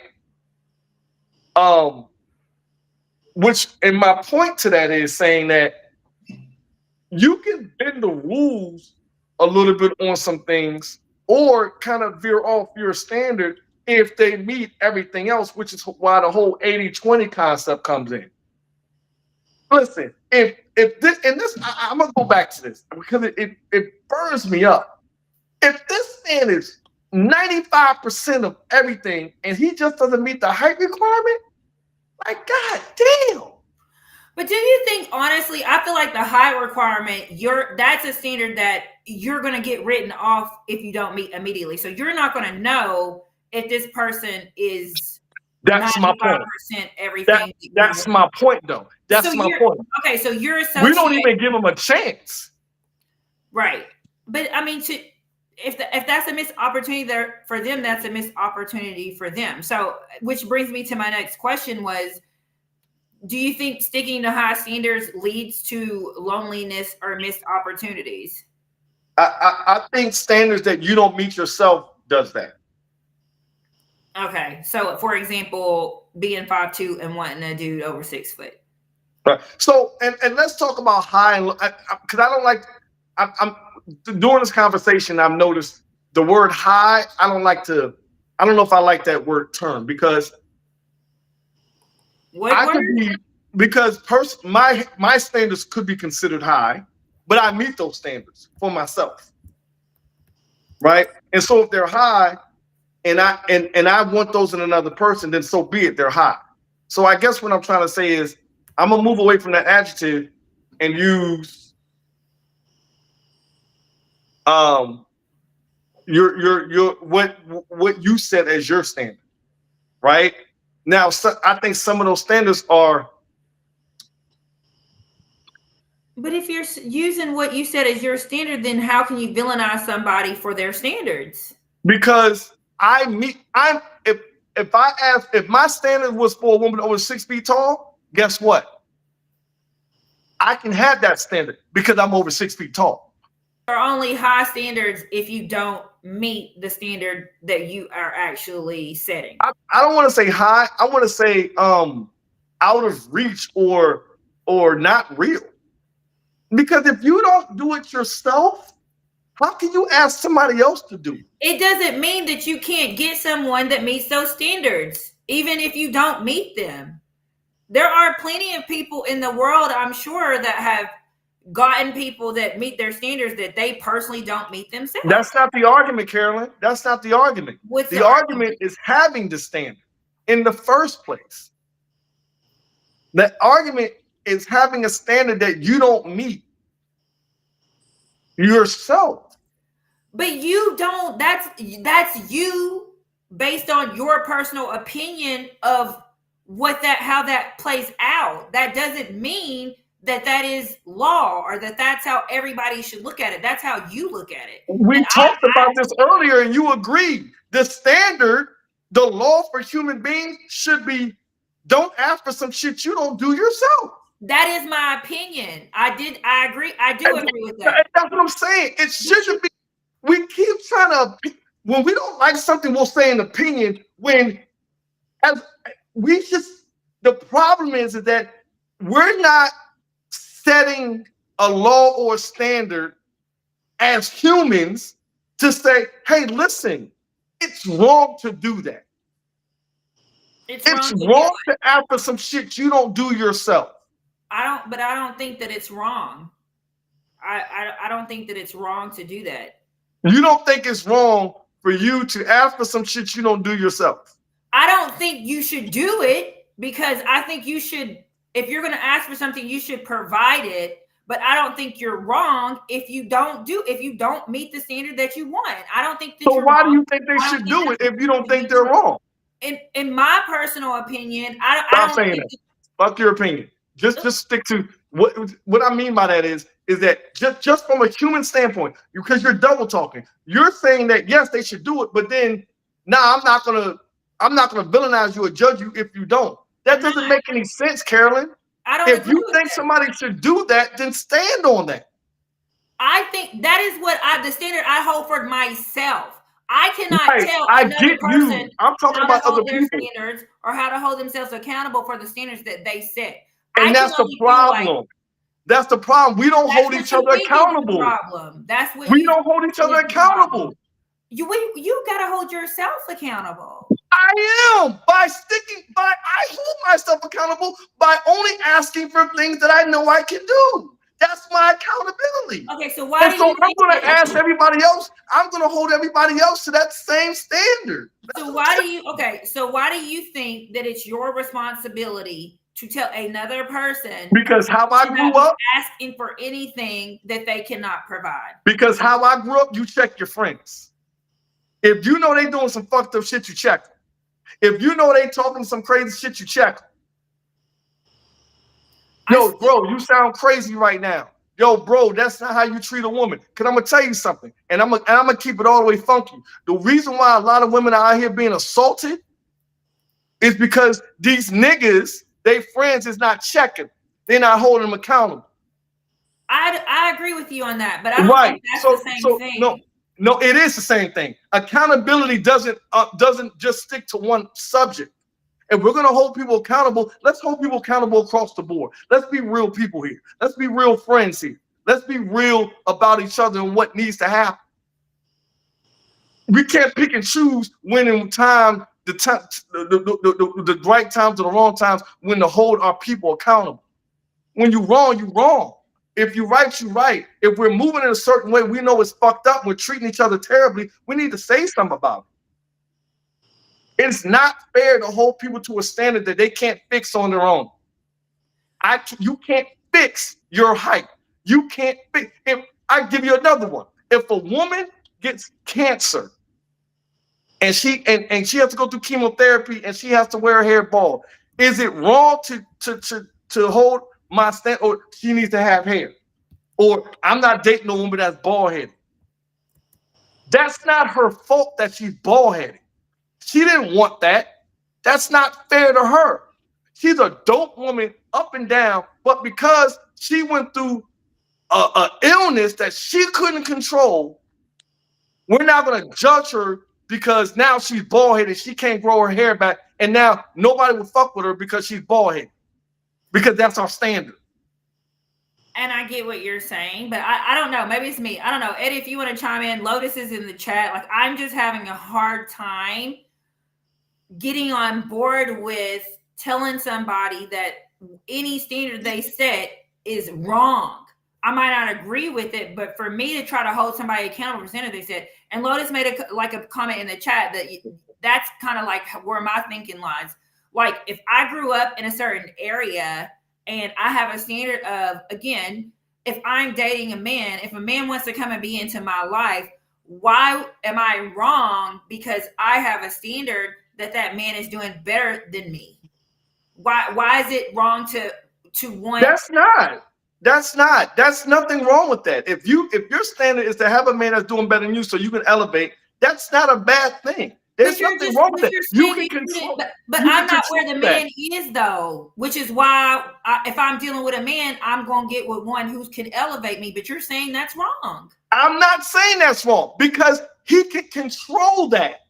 Um, which, and my point to that is saying that you can bend the rules a little bit on some things, or kind of veer off your standard if they meet everything else, which is why the whole 80-20 concept comes in. Listen, if this, and this, I'm gonna go back to this because it burns me up. If this man is 95% of everything and he just doesn't meet the height requirement, like, god damn. But do you think, honestly, I feel like the height requirement, that's a standard that you're going to get written off if you don't meet immediately. So you're not going to know if this person is That's my 95% point. everything that you That's want. my point, though. That's So my point. okay, so you're We don't associating, even give him a chance. right? But I mean, if that's a missed opportunity there for them, that's a missed opportunity for them. So, which brings me to my next question was, do you think sticking to high standards leads to loneliness or missed opportunities? I think standards that you don't meet yourself does that. Okay, so for example, being 5'2" and wanting a dude over 6 foot. Right. So, and let's talk about high and low, because I don't like. I'm during this conversation, I've noticed the word high. I don't like to. I don't know if I like that word term because What word? Because my standards could be considered high, but I meet those standards for myself, right? And so if they're high, and I want those in another person, then so be it. They're high. So I guess what I'm trying to say is I'm gonna move away from that adjective and use your what you said as your standard, right? Now, so I think some of those standards are. But if you're using what you said as your standard, then how can you villainize somebody for their standards? Because if my standard was for a woman over 6 feet tall, guess what? I can have that standard because I'm over 6 feet tall. There are only high standards if you don't meet the standard that you are actually setting. I don't want to say high. I want to say out of reach or not real. Because if you don't do it yourself, how can you ask somebody else to do it? It doesn't mean that you can't get someone that meets those standards, even if you don't meet them. There are plenty of people in the world, I'm sure, that have gotten people that meet their standards that they personally don't meet themselves. That's not the argument, Carolyn. That's not the argument. What's the argument is having the standard in the first place. The argument is having a standard that you don't meet yourself. But you don't. That's you based on your personal opinion of how that plays out. That doesn't mean that is law or that's how everybody should look at it. That's how you look at it. We talked about this earlier and you agreed. The standard, the law for human beings should be don't ask for some shit you don't do yourself. That is my opinion. I agree. I do agree with that. That's what I'm saying. It shouldn't be. We keep trying to, when we don't like something, we'll say an opinion. The problem is that we're not setting a law or standard as humans to say, hey, listen, it's wrong to do that. It's wrong to ask for some shit you don't do yourself. I don't think that it's wrong. I don't think that it's wrong to do that. You don't think it's wrong for you to ask for some shit you don't do yourself? I don't think you should do it because I think you should, if you're going to ask for something, you should provide it. But I don't think you're wrong if you don't meet the standard that you want. I don't think that. So why do you think they should do it if you don't think they're wrong? In my personal opinion, I don't saying that. Fuck your opinion. Just stick to what I mean by that is that just from a human standpoint, because you're double talking, you're saying that yes, they should do it, but then I'm not gonna villainize you or judge you if you don't. That doesn't make any sense, Carolyn. If you think somebody should do that, then stand on that. I think that is the standard I hold for myself. I cannot tell another person I'm talking about other people standards or how to hold themselves accountable for the standards that they set. And that's the problem. That's the problem. We don't hold each other accountable. That's what we don't hold each other accountable. You got to hold yourself accountable. I am I hold myself accountable by only asking for things that I know I can do. That's my accountability. Okay, so why? I'm going to ask everybody else. I'm going to hold everybody else to that same standard. So why do you think that it's your responsibility to tell another person? Because how I grew up, asking for anything that they cannot provide. Because how I grew up, you check your friends. If you know they doing some fucked up shit, you check them. If you know they talking some crazy shit, you check them. Yo, bro, you sound crazy right now. Yo, bro, that's not how you treat a woman. Because I'm going to tell you something, and I'm gonna keep it all the way funky. The reason why a lot of women are out here being assaulted is because these niggas, they friends is not checking. They're not holding them accountable. I agree with you on that, but I don't think that's the same thing. No, it is the same thing. Accountability doesn't just stick to one subject. If we're going to hold people accountable, let's hold people accountable across the board. Let's be real people here. Let's be real friends here. Let's be real about each other and what needs to happen. We can't pick and choose when in time the right times or the wrong times when to hold our people accountable. When you're wrong, you're wrong. If you're right, you're right. If we're moving in a certain way, we know it's fucked up. We're treating each other terribly. We need to say something about it. It's not fair to hold people to a standard that they can't fix on their own. You can't fix your height. You can't fix. If I give you another one, if a woman gets cancer and she has to go through chemotherapy and she has to wear her hair bald, is it wrong to hold my stand, or she needs to have hair? Or I'm not dating a woman that's bald headed. That's not her fault that she's bald headed. She didn't want that. That's not fair to her. She's a dope woman up and down, but because she went through a illness that she couldn't control, we're not going to judge her because now she's bald headed. She can't grow her hair back, and now nobody will fuck with her because she's bald headed. Because that's our standard. And I get what you're saying, but I don't know. Maybe it's me. I don't know. Eddie, if you want to chime in, Lotus is in the chat. Like, I'm just having a hard time getting on board with telling somebody that any standard they set is wrong. I might not agree with it, but for me to try to hold somebody accountable for standard they set, and Lotus made a comment in the chat that that's kind of like where my thinking lies. Like, if I grew up in a certain area and I have a standard of, again, if I'm dating a man, if a man wants to come and be into my life, why am I wrong because I have a standard that man is doing better than me? Why is it wrong to want? That's nothing wrong with that. If your standard is to have a man that's doing better than you so you can elevate, that's not a bad thing. There's nothing wrong with that. You can control, but I'm not where the man is, though, which is why if I'm dealing with a man, I'm going to get with one who can elevate me. But you're saying that's wrong. I'm not saying that's wrong because he can control that.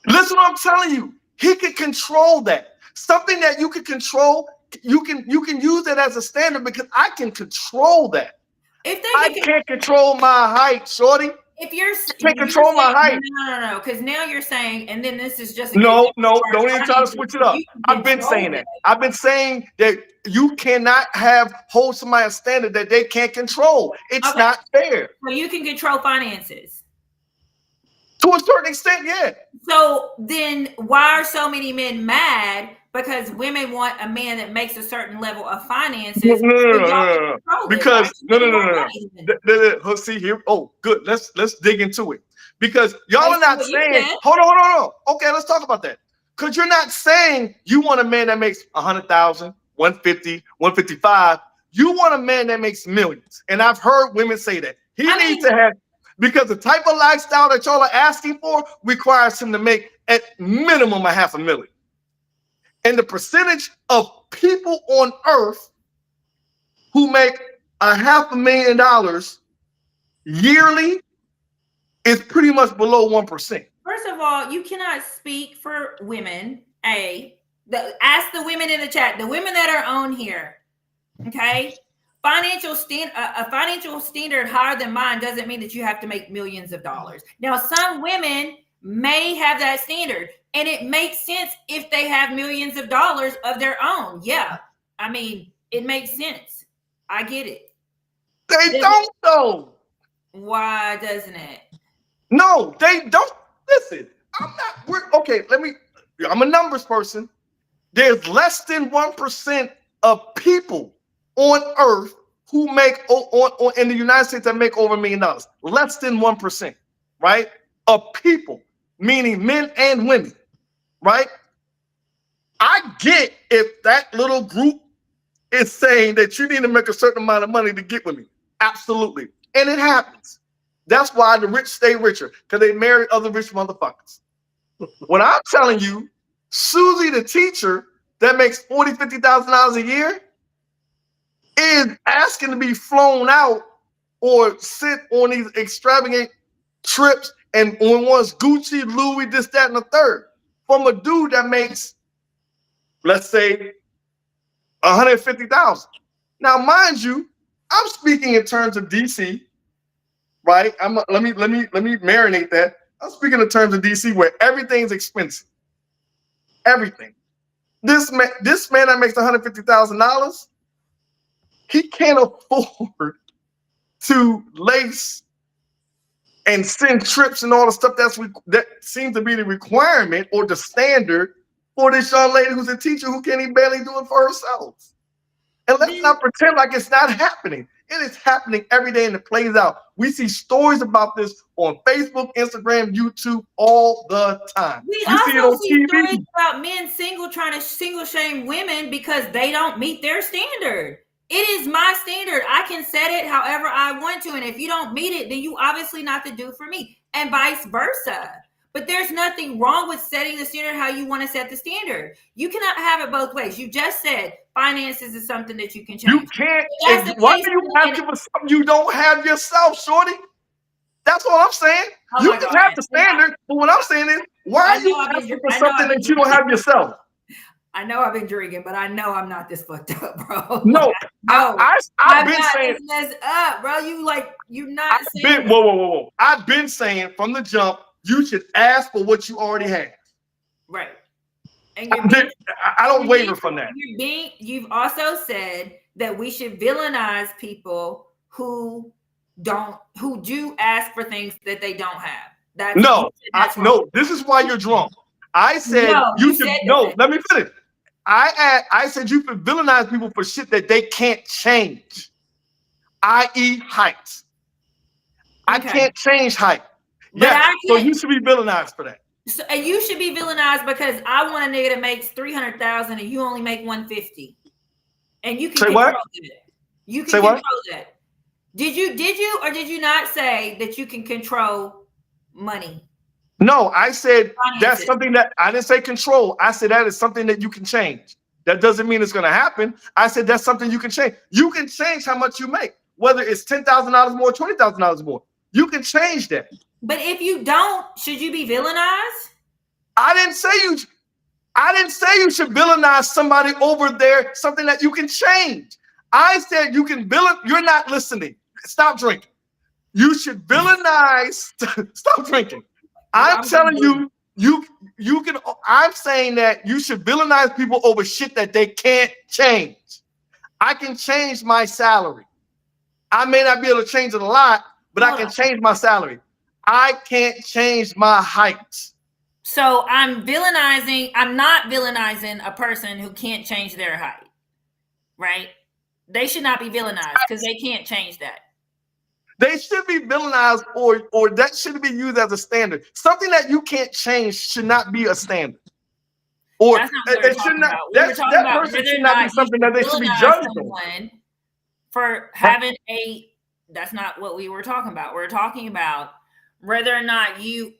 Listen what I'm telling you. He can control that. Something that you can control, you can use it as a standard because I can control that. I can't control my height, shorty. If you're can't control my height. No, because now you're saying, and then this is just no, don't even try to switch it up. I've been saying that. I've been saying that you cannot hold somebody a standard that they can't control. It's not fair. Well, you can control finances. To a certain extent, yeah. So then why are so many men mad because women want a man that makes a certain level of finances? No. Because no. See here. Oh, good. Let's dig into it. Because y'all are not saying, hold on. Okay, let's talk about that. Because you're not saying you want a man that makes 100,000, 150, 155. You want a man that makes millions. And I've heard women say that. He needs to have, because the type of lifestyle that y'all are asking for requires him to make at minimum $500,000. And the percentage of people on earth who make $500,000 yearly is pretty much below 1%. First of all, you cannot speak for women. Ask the women in the chat, the women that are on here. Okay. A financial standard higher than mine doesn't mean that you have to make millions of dollars. Now, some women may have that standard, and it makes sense if they have millions of dollars of their own. Yeah, I mean, it makes sense. I get it. They don't, though. Why doesn't it? No, they don't. Listen, I'm a numbers person. There's less than 1% of people on earth who make in the United States that make over $1 million. Less than 1%, right? Of people, meaning men and women, right? I get if that little group is saying that you need to make a certain amount of money to get with me. Absolutely. And it happens. That's why the rich stay richer, because they marry other rich motherfuckers. What I'm telling you, Susie, the teacher that makes $40,000, $50,000 a year, is asking to be flown out or sit on these extravagant trips and on one's Gucci, Louis, this, that, and the third from a dude that makes, let's say, $150,000. Now, mind you, I'm speaking in terms of DC. right? Let me marinate that. I'm speaking in terms of DC where everything's expensive. Everything. This man that makes $150,000, he can't afford to lace and send trips and all the stuff that seems to be the requirement or the standard for this young lady who's a teacher who can't even barely do it for herself. And let's not pretend like it's not happening. It is happening every day and it plays out. We see stories about this on Facebook, Instagram, YouTube all the time. We you see it also on see TV. stories about men trying to single shame women because they don't meet their standard. It is my standard. I can set it however I want to. And if you don't meet it, then you obviously not the dude for me. And vice versa. But there's nothing wrong with setting the standard how you want to set the standard. You cannot have it both ways. You just said finances is something that you can change. You can't. Why do you have to for something you don't have yourself, shorty? That's what I'm saying. Oh you can have the standard, but what I'm saying is, why are you asking for something that you don't have yourself? I know I've been drinking, but I know I'm not this fucked up, bro. No, no, I've been saying this up, bro. You're not saying. Whoa. I've been saying from the jump, you should ask for what you already have. Right. And I don't waver from that. You've also said that we should villainize people who do ask for things that they don't have. No. This is why you're drunk. I said let me finish. I said you can villainize people for shit that they can't change, i.e. height. I can't change height. Yeah, so you should be villainized for that. So, and you should be villainized because I want a nigga that makes $300,000 and you only make $150,000, and you can control that. You can control that. Did you or did you not say that you can control money? No, I said that's something that I didn't say control. I said that is something that you can change. That doesn't mean it's going to happen. I said that's something you can change. You can change how much you make, whether it's $10,000 more, $20,000 more. You can change that. But if you don't, should you be villainized? I didn't say you should villainize somebody over there, something that you can change. I said you can villain. You're not listening. Stop drinking. You should villainize. Stop drinking. I'm telling you can. I'm saying that you should villainize people over shit that they can't change. I can change my salary. I may not be able to change it a lot, but I can change my salary. I can't change my height. So I'm not villainizing a person who can't change their height, right? They should not be villainized because they can't change that. They should be villainized or that shouldn't be used as a standard. Something that you can't change should not be a standard. Or it should not. That person should not be something that they should be judged on. For having that's not what we were talking about. We're talking about whether or not you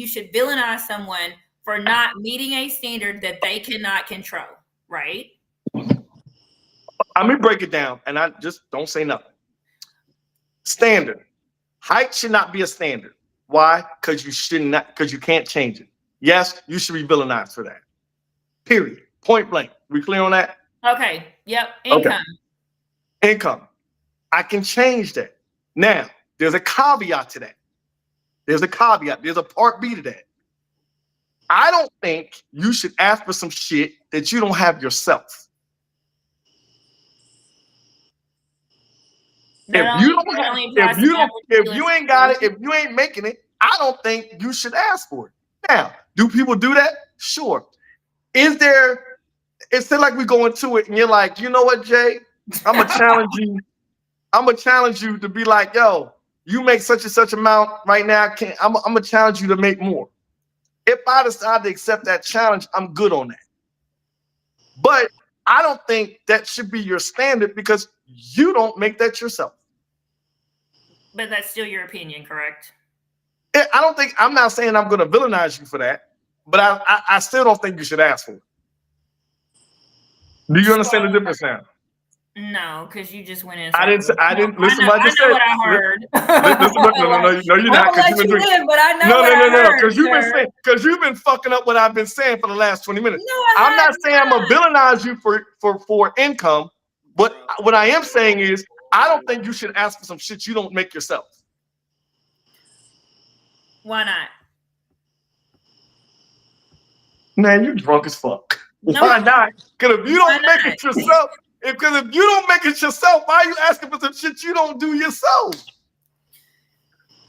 should villainize someone for not meeting a standard that they cannot control, right? Let me break it down, and I just don't say nothing. Standard. Height should not be a standard. Why? Because you can't change it. Yes, you should be villainized for that. Period. Point blank. We clear on that? Okay. Yep. Income. I can change that. Now, there's a caveat to that. There's a part B to that. I don't think you should ask for some shit that you don't have yourself. If you ain't got it, if you ain't making it, I don't think you should ask for it. Now, do people do that? Sure. It's still like we go into it and you're like, you know what, Jay? I'm gonna challenge you. I'm gonna challenge you to be like, yo, you make such and such amount right now. I'm gonna challenge you to make more. If I decide to accept that challenge, I'm good on that. But I don't think that should be your standard because you don't make that yourself. But that's still your opinion, correct? I'm not saying I'm going to villainize you for that, but I still don't think you should ask for it. Do you understand the difference now? No, because you just went in. I didn't listen. What I just said. What I heard. No, you're not. No, because you've been fucking up what I've been saying for the last 20 minutes. I'm not saying I'm gonna villainize you for income, but what I am saying is I don't think you should ask for some shit you don't make yourself. Why not? Man, you drunk as fuck. No, Why not? Because if you why don't make not? it yourself, because if you don't make it yourself, why are you asking for some shit you don't do yourself?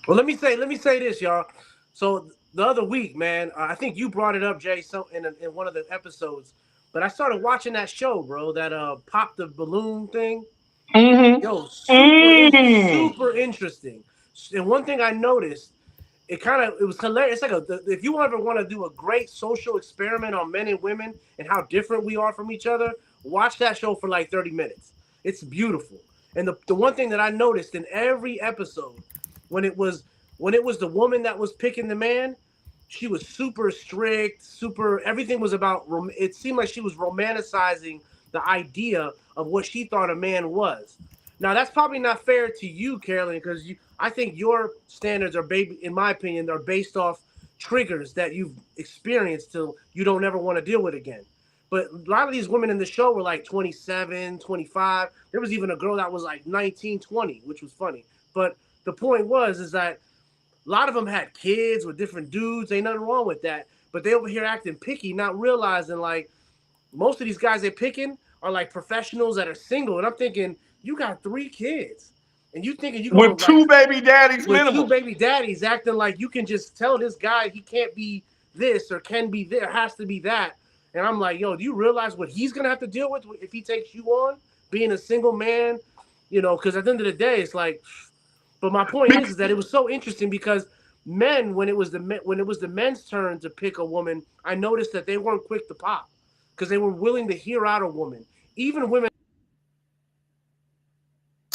Well, let me say this, y'all. So the other week, man, I think you brought it up, Jay, so in one of the episodes. But I started watching that show, bro. That pop the balloon thing. Mm-hmm. Yo, Mm. super interesting. And one thing I noticed, it was hilarious. It's like if you ever want to do a great social experiment on men and women and how different we are from each other, watch that show for like 30 minutes. It's beautiful. And the one thing that I noticed in every episode, when it was when it was the woman that was picking the man, she was super strict, super everything was about it seemed like she was romanticizing the idea of what she thought a man was. Now that's probably not fair to you, Carolyn, because I think your standards are, in my opinion, are based off triggers that you've experienced till you don't ever want to deal with again. But a lot of these women in the show were like 27, 25. There was even a girl that was like 19, 20, which was funny. But the point is that a lot of them had kids with different dudes. Ain't nothing wrong with that. But they over here acting picky, not realizing like most of these guys they're picking are like professionals that are single. And I'm thinking, you got 3 kids. And you thinking you gonna With like 2 baby daddies with 2 minimum. baby daddies acting like you can just tell this guy he can't be this or can be there, has to be that. And I'm like, yo, do you realize what he's gonna have to deal with if he takes you on being a single man? Because at the end of the day, it's like. But my point is that it was so interesting because men, when it was the men's turn to pick a woman, I noticed that they weren't quick to pop because they were willing to hear out a woman, even women.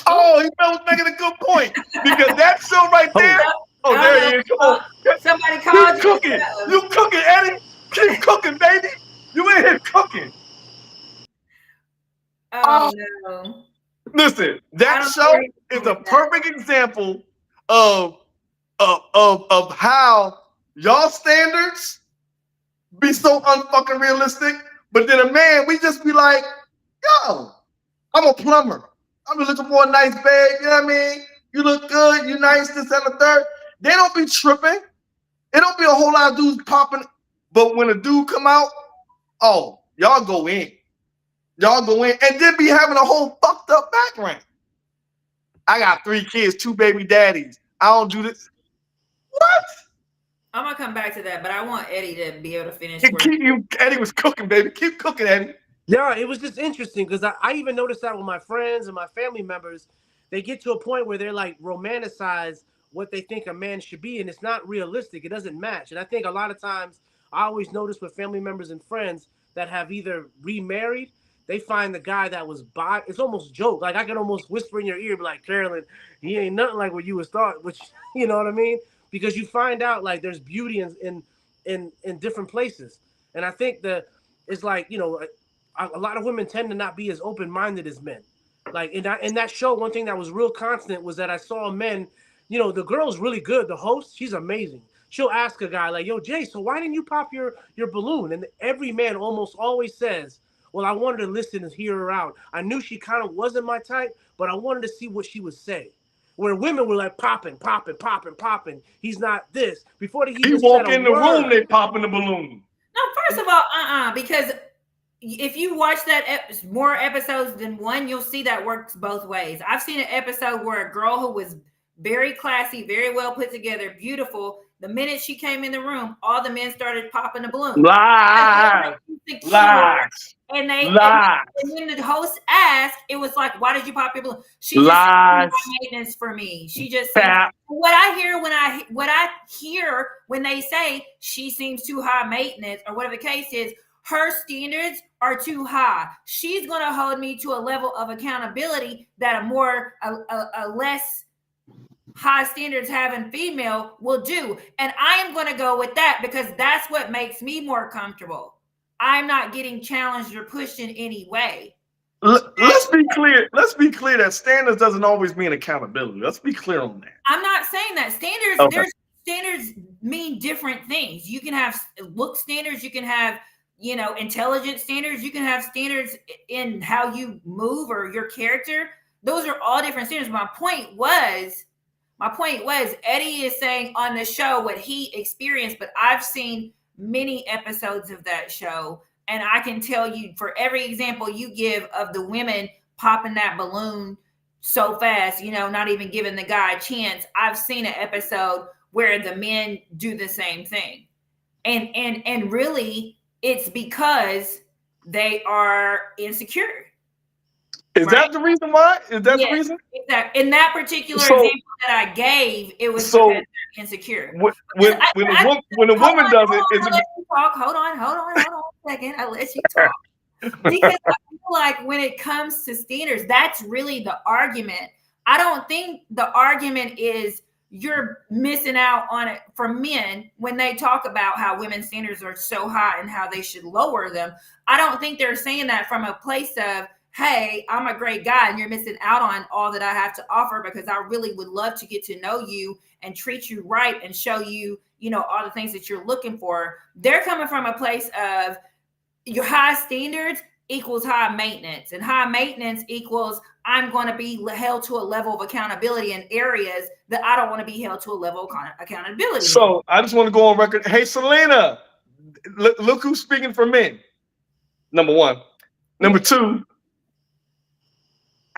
Oh, he was making a good point. Because that show right Oh, there. Oh, I don't there know. he is. Come on. Somebody called Keep you. cooking. You cooking, Eddie. Keep cooking, baby. You in here cooking. Oh no. Listen, I that don't know show where he's is going a with that. perfect example of of how y'all standards be so unfucking realistic, but then a man, we just be like, yo, I'm a plumber. I'm just looking for a nice bag, you know what I mean? You look good, you nice, this and the third. They don't be tripping. It don't be a whole lot of dudes popping. But when a dude come out, oh, y'all go in. Y'all go in and then be having a whole fucked up background. I got 3 kids, 2 baby daddies. I don't do this. What? I'm gonna come back to that, but I want Eddie to be able to finish where Eddie was cooking, baby. Keep cooking, Eddie. yeah, it was just interesting because I even noticed that with my friends and my family members, they get to a point where they're like romanticize what they think a man should be, and it's not realistic. It doesn't match. And I think a lot of times I always notice with family members and friends that have either remarried, they find the guy that was by. It's almost joke. Like I can almost whisper in your ear, be like, Carolyn, he ain't nothing like what you was thought. Which you know what I mean? Because you find out like there's beauty in different places, and I think that it's like a lot of women tend to not be as open-minded as men. Like in that show, one thing that was real constant was that I saw men, the girl's really good. The host, she's amazing. She'll ask a guy like, "Yo, Jay, so why didn't you pop your balloon?" And every man almost always says, "Well, I wanted to listen and hear her out. I knew she kind of wasn't my type, but I wanted to see what she would say." Where women were like popping, popping, popping, popping. He's not this. Before he He even said walk a in the room, word. they popping the balloon. No, first of all, because if you watch that more episodes than one, you'll see that works both ways. I've seen an episode where a girl who was very classy, very well put together, beautiful. The minute she came in the room, all the men started popping the balloon. Lies. Lies. And Lies. and when the host asked, it was like, "Why did you pop your balloon?" She just said, Lies. "High maintenance for me." She just seems, what I hear when they say she seems too high maintenance or whatever the case is. Her standards are too high. She's going to hold me to a level of accountability that a less high standards having female will do. And I am going to go with that because that's what makes me more comfortable. I'm not getting challenged or pushed in any way. Let's be clear. Let's be clear that standards doesn't always mean accountability. Let's be clear on that. I'm not saying that. Standards, okay. There's standards mean different things. You can have look standards, you can have intelligent standards, you can have standards in how you move or your character. Those are all different standards. My point was, My point was Eddie is saying on the show what he experienced, but I've seen many episodes of that show, and I can tell you for every example you give of the women popping that balloon so fast, not even giving the guy a chance. I've seen an episode where the men do the same thing. And really it's because they are insecure. Is Right? that the reason why? Is that the Yes, reason? exactly. In that particular So example that I gave, it was because so they're insecure. when Because when a hold woman on, does hold it, on, is I it let you talk. Hold on a second. I let you talk. Because I feel like when it comes to standards, that's really the argument. I don't think the argument is you're missing out on it for men when they talk about how women's standards are so high and how they should lower them. I don't think they're saying that from a place of, hey, I'm a great guy and you're missing out on all that I have to offer because I really would love to get to know you and treat you right and show you, all the things that you're looking for. They're coming from a place of your high standards equals high maintenance, and high maintenance equals I'm going to be held to a level of accountability in areas that I don't want to be held to a level of accountability in. so I just want to go on record. Hey, Selena, look who's speaking for men. Number one. Number two,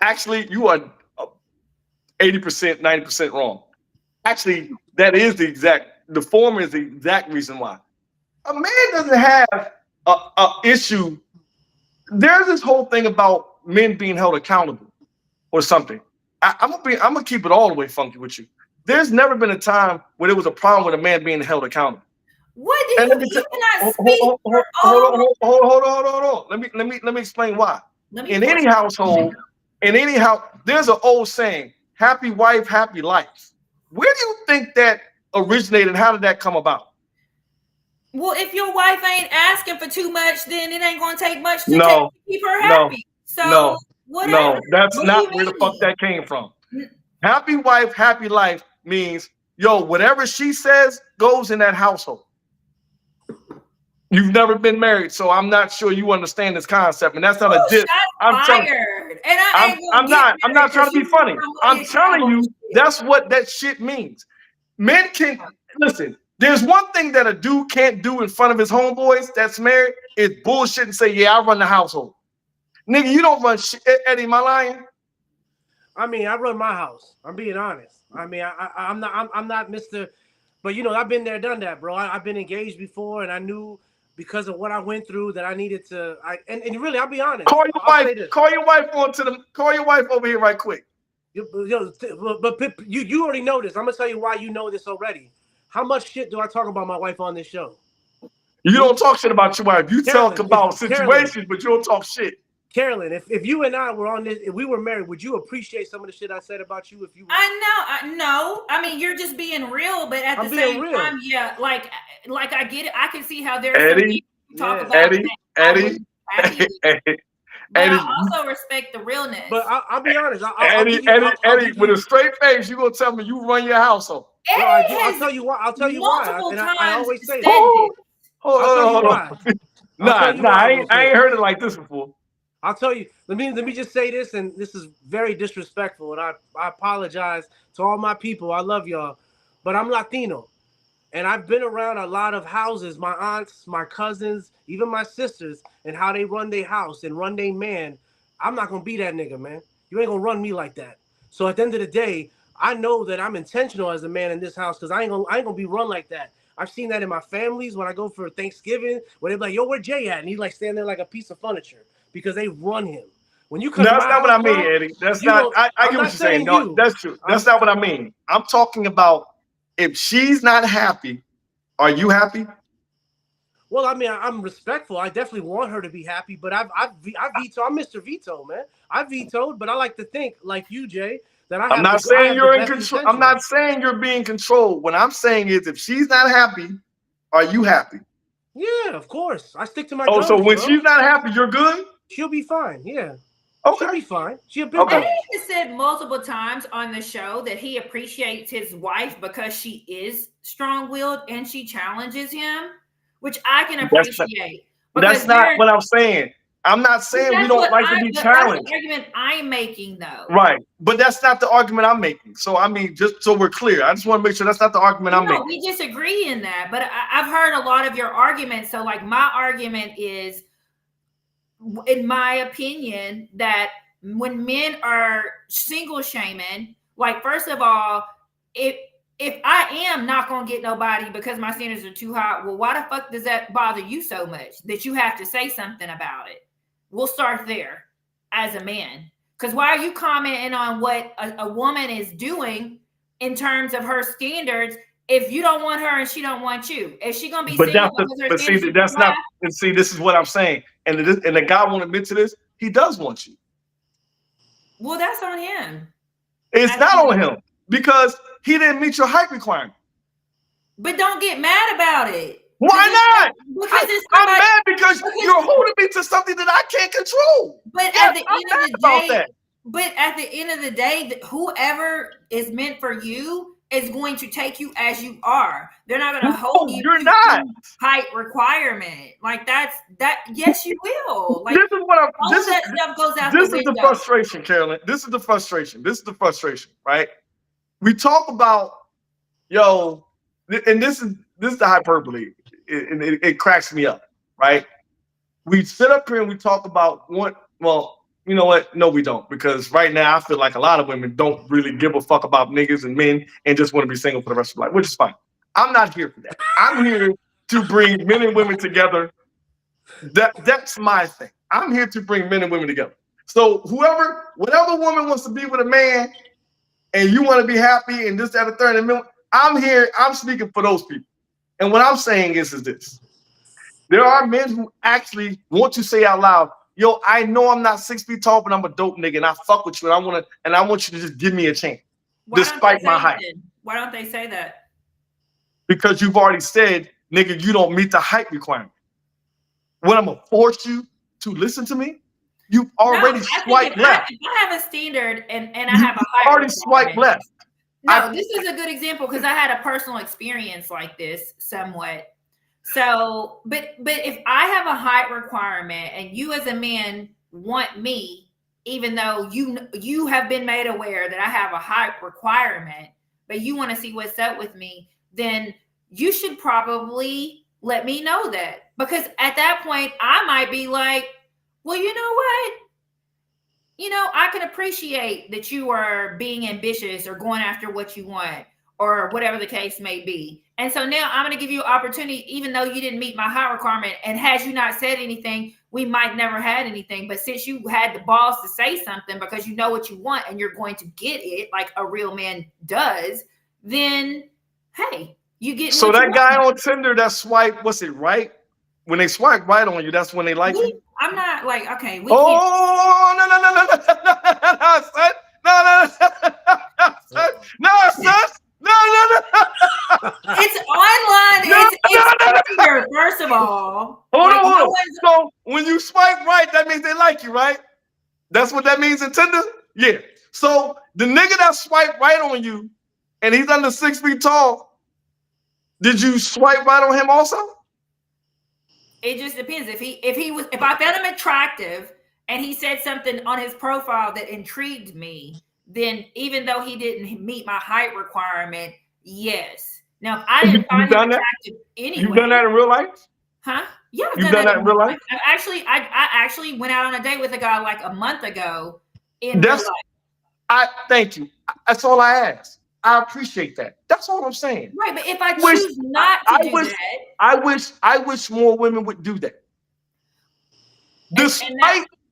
actually, you are 80%, 90% wrong. Actually, that is the former is the exact reason why. A man doesn't have a issue. There's this whole thing about men being held accountable or something. I'm gonna keep it all the way funky with you. There's never been a time where there was a problem with a man being held accountable. What do And let me you tell cannot hold, speak for hold all? on, hold on. Let me explain why. Let me In pull it. any household, there's an old saying: "Happy wife, happy life." Where do you think that originated? How did that come about? Well, if your wife ain't asking for too much, then it ain't going to take much to No, keep her no, happy. So no, whatever. no. That's What do you not where the fuck mean? that came from. Happy wife, happy life means, yo, whatever she says goes in that household. You've never been married, so I'm not sure you understand this concept, and that's not a Oh, diss. I'm shots telling. fired. And I I'm ain't gonna I'm get not I'm married not trying because to be you funny. I'm somebody telling accountable you shit. that's what that shit means. Men can listen. There's one thing that a dude can't do in front of his homeboys that's married is bullshit and say, "Yeah, I run the household." Nigga, you don't run shit. Eddie, am I lying? I mean, I run my house. I'm being honest. I mean, I'm not Mr. But I've been there, done that, bro. I've been engaged before, and I knew because of what I went through that I needed to. And really, I'll be honest. Call your I'll wife. say this. Call your wife Call your wife over here right quick. But you already know this. I'm gonna tell you why you know this already. How much shit do I talk about my wife on this show? You don't talk shit about your wife. You talk Carolyn, about Carolyn, situations, but you don't talk shit. Carolyn, if you and I were on this, if we were married, would you appreciate some of the shit I said about you if you were? I know. No. I mean, you're just being real, but at the I'm being same real. time, yeah, like I get it. I can see how there's some Eddie, people who talk Yeah. about Eddie, that I Eddie, wouldn't be happy with, Eddie, but I Eddie, also respect the But realness. I'll be honest. I'll Eddie, give you. Eddie, I'll Eddie, give with a you. straight face, you gonna tell me you run your household. No, I Eddie do. I'll has tell you why. I'll tell you why. multiple And I times always say this. said this. Hold I'll tell you on, hold why. on. I'll tell you Nah, why I real ain't, I quick. ain't heard it like this before. I'll tell you. Let me just say this, and this is very disrespectful, and I apologize to all my people. I love y'all, but I'm Latino, and I've been around a lot of houses. My aunts, my cousins, even my sisters, and how they run their house and run their man. I'm not gonna be that nigga, man. You ain't gonna run me like that. So at the end of the day, I know that I'm intentional as a man in this house because I ain't gonna be run like that. I've seen that in my families when I go for Thanksgiving, where they're like, "Yo, where Jay at?" And he's like standing there like a piece of furniture because they run him. When you come to That's my not what house, I mean, bro, Eddie. That's you not. don't. I I'm get what not you're saying. saying No, you. that's true. I'm That's not what I mean. I'm talking about if she's not happy, are you happy? Well, I mean, I'm respectful. I definitely want her to be happy, but I veto. I'm Mr. Veto, man. I vetoed, but I like to think like you, Jay, that I'm not I saying have the you're in best control. I'm intentions. not saying you're being controlled. What I'm saying is if she's not happy, are you happy? Yeah, of course. I stick to my Oh, so guns, when bro. she's not happy, you're good? She'll be fine. Yeah, she'll Okay. be fine. She'll be Okay. Eddie good. has said multiple times on the show that he appreciates his wife because she is strong-willed and she challenges him, which I can That's not, appreciate that's because not what I'm saying. I'm not saying we don't like to be challenged. That's the argument I'm making, though. Right. But that's not the argument I'm making. So, I mean, just so we're clear, I just want to make sure that's not the argument I'm making. We disagree in that. But I've heard a lot of your arguments. So, like, my argument is, in my opinion, that when men are single shaming, like, first of all, if I am not gonna get nobody because my standards are too high, well, why the fuck does that bother you so much that you have to say something about it? We'll start there as a man. Because why are you commenting on what a woman is doing in terms of her standards if you don't want her and she don't want you? Is she gonna be single because her standards that's not. And see, this is what I'm saying. And the guy won't admit to this. He does want you. Well, that's on him. It's not on him because he didn't meet your height requirement. But don't get mad about it. Why not? I'm mad because you're holding me to something that I can't control. But at the end of the day, whoever is meant for you is going to take you as you are. They're not going to hold you to not height requirement. Like that. Yes, you will. Like, this is what I'm. All of that stuff goes out This the is window. the frustration, Carolyn. This is the frustration, right? We talk about, and this is the hyperbole. It cracks me up, right? We sit up here and we talk about well, you know what? No, we don't. Because right now I feel like a lot of women don't really give a fuck about niggas and men and just want to be single for the rest of their life, which is fine. I'm not here for that. I'm here to bring men and women together. That's my thing. I'm here to bring men and women together. So whatever woman wants to be with a man and you want to be happy and this, that, and third, and I'm here. I'm speaking for those people. And what I'm saying is this. There are men who actually want to say out loud, yo, I know I'm not 6 feet tall, but I'm a dope nigga and I fuck with you and I want you to just give me a chance. Despite my height. Why don't they say that? Because you've already said, nigga, you don't meet the height requirement. When I'm gonna force you to listen to me, you've already swiped left. If I have a standard and I have a height already swiped left. No, this is a good example because I had a personal experience like this somewhat. So, but if I have a height requirement and you as a man want me, even though you have been made aware that I have a height requirement, but you want to see what's up with me, then you should probably let me know that. Because at that point, I might be like, well, you know what? I can appreciate that you are being ambitious or going after what you want or whatever the case may be. And so now I'm going to give you an opportunity, even though you didn't meet my height requirement. And had you not said anything, we might never had anything. But since you had the balls to say something because you know what you want and you're going to get it like a real man does, then, hey, you get So that guy on Tinder that swipe, what's it, right? When they swipe right on you, that's when they like you? I'm not like, okay. No, son. No. It's online. It's Tinder, first of all. Hold on. So when you swipe right, that means they like you, right? That's what that means in Tinder? Yeah. So the nigga that swiped right on you, and he's under 6 feet tall, did you swipe right on him also? It just depends. If I found him attractive and he said something on his profile that intrigued me, then even though he didn't meet my height requirement, yes. Now, if I didn't find him attractive anyway. You've done that in real life? Huh? Yeah, You've done that in real life? I actually went out on a date with a guy like a month ago in real life. Thank you. That's all I asked. I appreciate that. That's all I'm saying. Right, but if I choose not to do that, I wish more women would do that.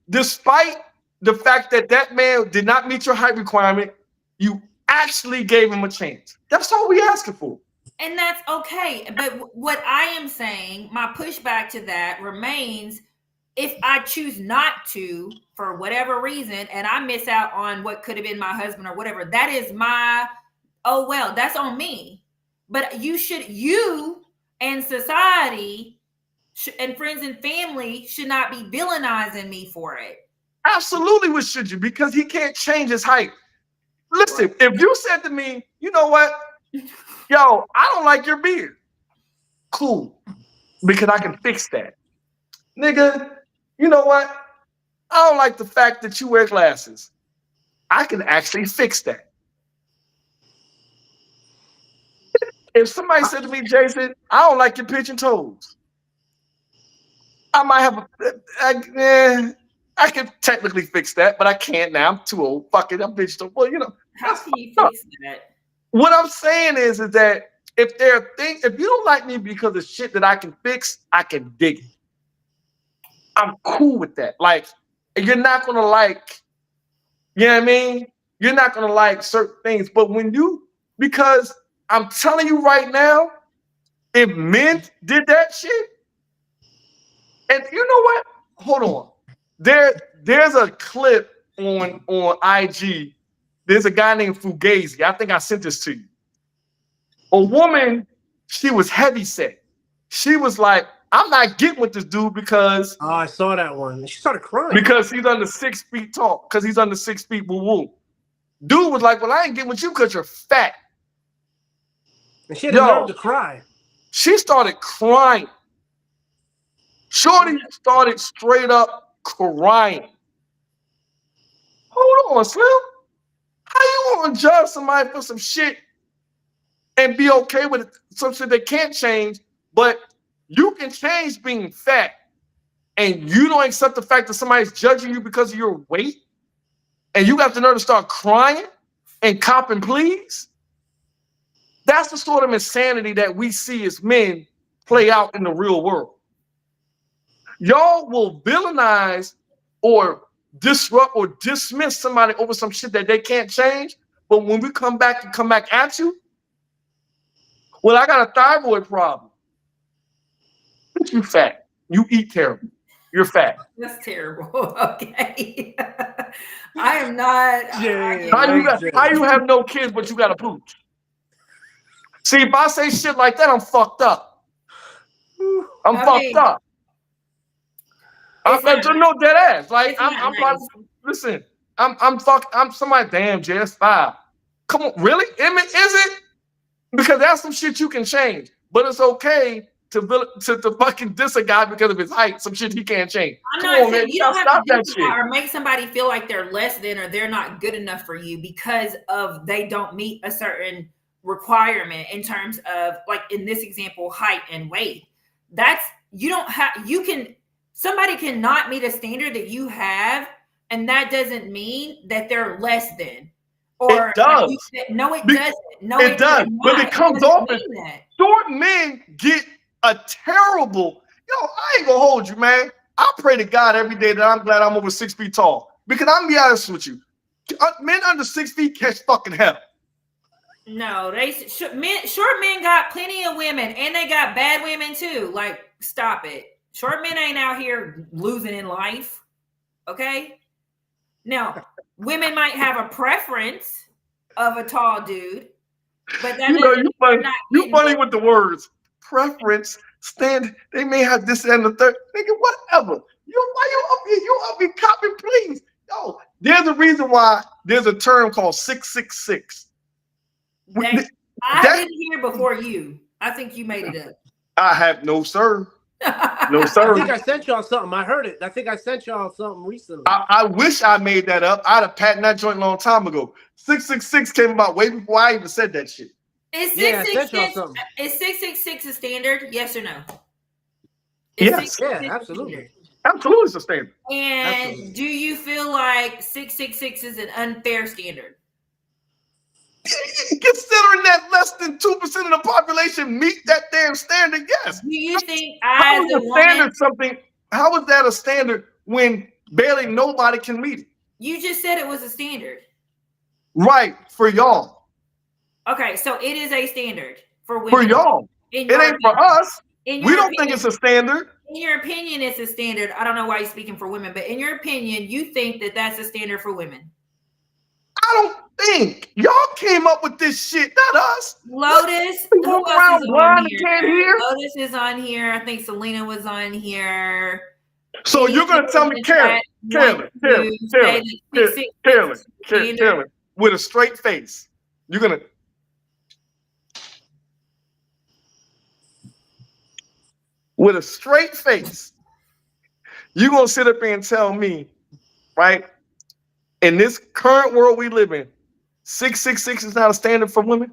Despite the fact that man did not meet your height requirement, you actually gave him a chance. That's all we asking for. And that's okay. But what I am saying, my pushback to that remains, if I choose not to, for whatever reason, and I miss out on what could have been my husband or whatever, that is oh, well, that's on me. But you and society and friends and family should not be villainizing me for it. Absolutely, we should you? Because he can't change his height. Listen, if you said to me, you know what? Yo, I don't like your beard. Cool. Because I can fix that. Nigga, you know what? I don't like the fact that you wear glasses. I can actually fix that. If somebody said to me, Jason, I don't like your pigeon toes, I might have I can technically fix that, but I can't now. I'm too old. Fuck it, I'm pigeon toes. Well, How that's can you fucked up. fix that? What I'm saying is that if there are things, if you don't like me because of shit that I can fix, I can dig it. I'm cool with that. Like, you're not gonna like, you know what I mean? You're not gonna like certain things, but because I'm telling you right now, if men did that shit, and you know what? Hold on. There's a clip on IG. There's a guy named Fugazi. I think I sent this to you. A woman, she was heavy set. She was like, I'm not getting with this dude because I saw that one. She started crying. he's under 6 feet tall. Because he's under 6 feet woo woo. Dude was like, well, I ain't getting with you because you're fat. And she had the nerve to cry. She started crying. Shorty started straight up crying. Hold on, Slim. How you want to judge somebody for some shit and be okay with it, some shit they can't change, but you can change being fat, and you don't accept the fact that somebody's judging you because of your weight, and you got the nerve to start crying and copping pleas? That's the sort of insanity that we see as men play out in the real world. Y'all will villainize or disrupt or dismiss somebody over some shit that they can't change, but when we come back at you, well, I got a thyroid problem. You fat. You eat terrible. You're fat. That's terrible. Okay. I am not. How you have no kids but you got a pooch? See, if I say shit like that, I'm fucked up. I'm fucked up. I'm no dead ass. Like I'm nice. Listen. I'm somebody. Damn, JS5. Come on, really? Is it? Because that's some shit you can change, but it's okay to fucking diss a guy because of his height. Some shit he can't change. I'm not saying you don't have to diss or make somebody feel like they're less than or they're not good enough for you because of they don't meet a certain requirement in terms of, like in this example, height and weight. That's somebody cannot meet a standard that you have, and that doesn't mean that they're less than. Or it does. No, it doesn't. No, it does. But it comes off as short men get a terrible. I ain't gonna hold you, man. I pray to God every day that I'm glad I'm over 6 feet tall. Because I'm gonna be honest with you, men under 6 feet catch fucking hell. No, short men got plenty of women, and they got bad women too. Like, stop it. Short men ain't out here losing in life. Okay. Now, women might have a preference of a tall dude, but that you funny with the words preference. They may have this and the third. Nigga, whatever. Why you up here? You up here copying, please? Yo, there's a reason why there's a term called 666. I didn't hear before you. I think you made it up. I have no, sir. No, sir. I think I sent y'all something. I heard it. I think I sent y'all something recently. I wish I made that up. I'd have patented that joint a long time ago. 666 came about way before I even said that shit. Is 666 a standard? Yes or no? Yes. Yeah, absolutely. Absolutely, it's a standard. And do you feel like 666 is an unfair standard? Considering that less than 2% of the population meet that damn standard, yes. Do you think how is that a standard when barely nobody can meet it? You just said it was a standard. Right, for y'all. Okay, so it is a standard for women. For y'all. It ain't for us. We don't think it's a standard. In your opinion, it's a standard. I don't know why you're speaking for women, but in your opinion, you think that that's a standard for women. I don't think. Y'all came up with this shit, not us. Lotus. Who else is on here? Lotus is on here. I think Selena was on here. So you're going to tell me, Carolyn, with a straight face, you're going to. With a straight face, you're going to sit up here and tell me right? In this current world we live in, 6'6" is not a standard for women.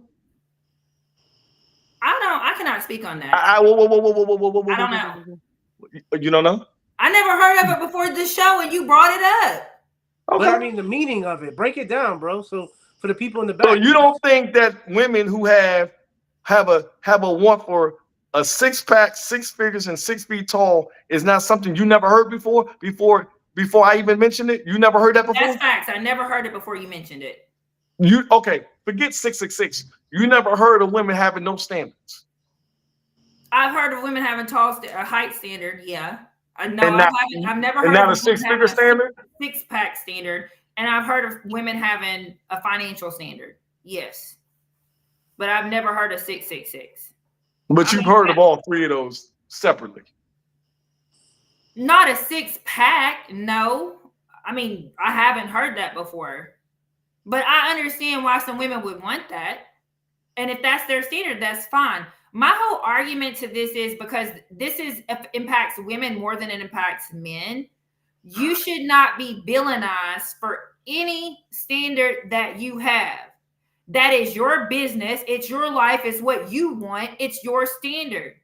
I don't. I cannot speak on that. Whoa, whoa, whoa, whoa, whoa, whoa, whoa, whoa, I whoa, don't whoa, know. whoa, whoa. You don't know? I never heard of it before this show, and you brought it up. Okay. But I mean the meaning of it. Break it down, bro. So for the people in the So back. you don't think that women who have a want for a six pack, six figures, and 6 feet tall is not something you never heard before? Before I even mentioned it, you never heard that before? That's facts. I never heard it before you mentioned it. You okay? Forget 6'6". You never heard of women having no standards. I've heard of women having a height standard. Yeah, no, And I not, haven't. I've never and heard not of a women six having figure standard. a six-pack standard, and I've heard of women having a financial standard. Yes, but I've never heard of 666. But you've heard of all three of those separately. Not a six-pack. No, I mean I haven't heard that before, but I understand why some women would want that, and if that's their standard, that's fine. My whole argument to this is because impacts women more than it impacts men. You should not be villainized for any standard that you have. That is your business. It's your life. It's what you want. It's your standard.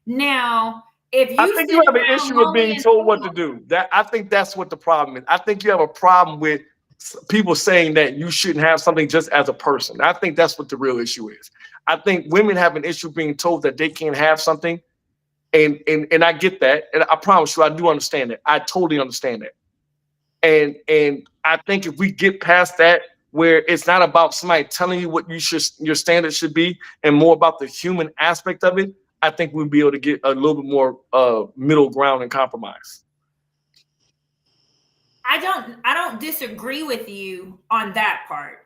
Now, if I you think sit you have an around issue of lonely being and told what to alone, do. I think that's what the problem is. I think you have a problem with people saying that you shouldn't have something just as a person. I think that's what the real issue is. I think women have an issue being told that they can't have something, and I get that, and I promise you, I do understand that. I totally understand that, and I think if we get past that, where it's not about somebody telling you what your standards should be, and more about the human aspect of it, I think we'll be able to get a little bit more middle ground and compromise. I don't disagree with you on that part.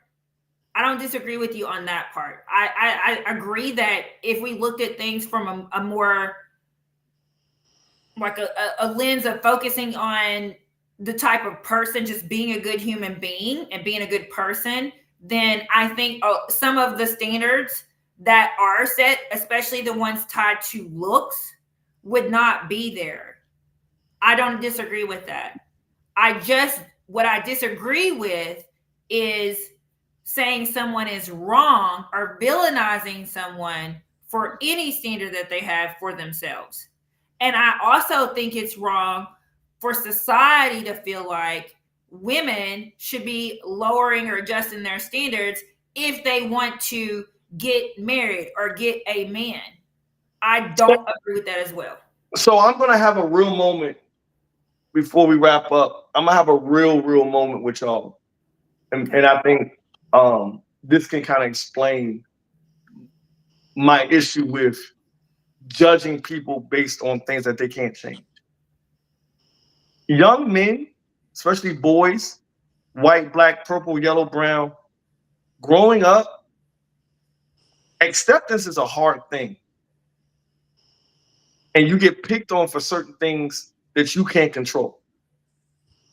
I don't disagree with you on that part. I agree that if we looked at things from a more like a lens of focusing on the type of person just being a good human being and being a good person, then I think some of the standards that are set, especially the ones tied to looks, would not be there. I don't disagree with that. What I disagree with is saying someone is wrong or villainizing someone for any standard that they have for themselves. And I also think it's wrong for society to feel like women should be lowering or adjusting their standards if they want to get married or get a man. I don't agree with that as well. So I'm gonna have a real moment before we wrap up. I'm gonna have a real moment with y'all, and I think this can kind of explain my issue with judging people based on things that they can't change. Young men, especially boys, white, black, purple, yellow, brown, growing up, acceptance is a hard thing. And you get picked on for certain things that you can't control.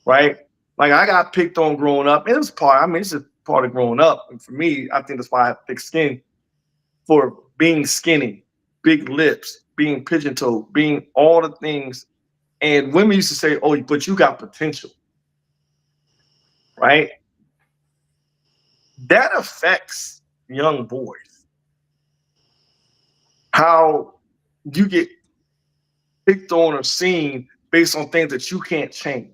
Right? Like I got picked on growing up. And it's just part of growing up. And for me, I think that's why I have thick skin, for being skinny, big lips, being pigeon-toed, being all the things. And women used to say, oh, but you got potential. Right? That affects young boys. How you get picked on or seen based on things that you can't change.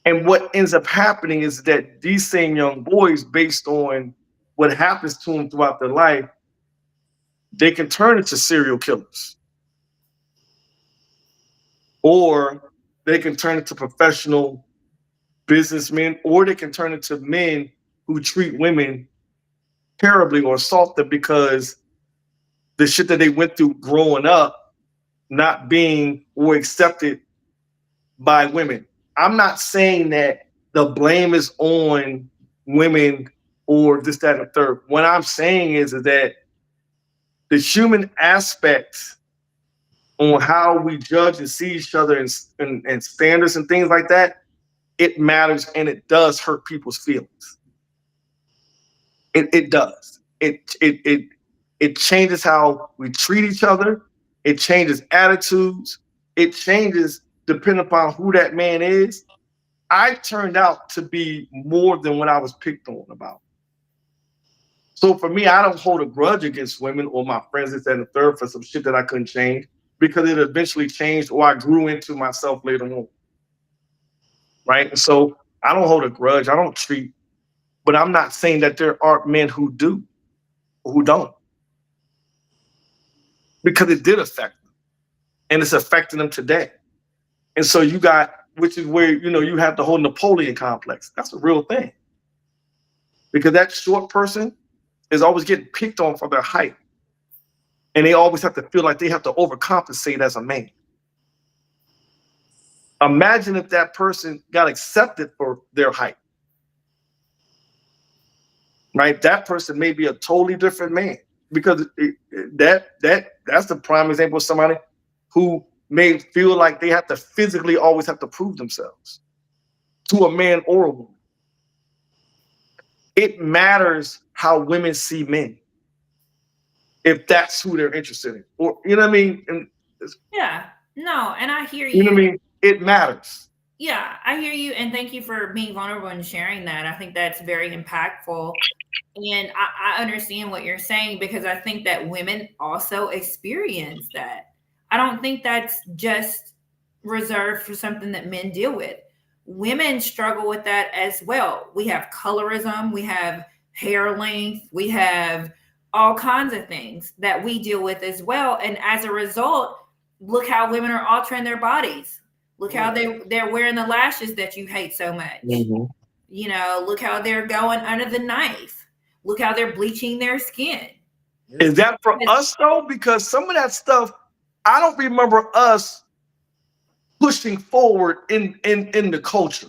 And what ends up happening is that these same young boys, based on what happens to them throughout their life, they can turn into serial killers. Or they can turn into professional businessmen, or they can turn into men who treat women terribly or assault them because the shit that they went through growing up, not being or accepted by women. I'm not saying that the blame is on women or this, that, and the third. What I'm saying is that the human aspect on how we judge and see each other and standards and things like that, it matters and it does hurt people's feelings. It does. It changes how we treat each other. It changes attitudes. It changes depending upon who that man is. I turned out to be more than what I was picked on about. So for me, I don't hold a grudge against women or my friends this and the third for some shit that I couldn't change because it eventually changed or I grew into myself later on. Right. And so I don't hold a grudge. I don't treat, but I'm not saying that there aren't men who do or who don't because it did affect them and it's affecting them today. And so you got, which is where, you have the whole Napoleon complex. That's a real thing because that short person is always getting picked on for their height. And they always have to feel like they have to overcompensate as a man. Imagine if that person got accepted for their height. Right? That person may be a totally different man because that's the prime example of somebody who may feel like they have to physically always have to prove themselves to a man or a woman. It matters how women see men if that's who they're interested in, or you know what I mean. And Yeah, no, and I hear you know what I you. mean. It matters. Yeah, I hear you, and thank you for being vulnerable and sharing that. I think that's very impactful. And I understand what you're saying because I think that women also experience that. I don't think that's just reserved for something that men deal with. Women struggle with that as well. We have colorism, we have hair length, we have all kinds of things that we deal with as well. And as a result, look how women are altering their bodies. Look how they're wearing the lashes that you hate so much. Mm-hmm. Look how they're going under the knife. Look how they're bleaching their skin. Is that for us though? Because some of that stuff, I don't remember us pushing forward in the culture.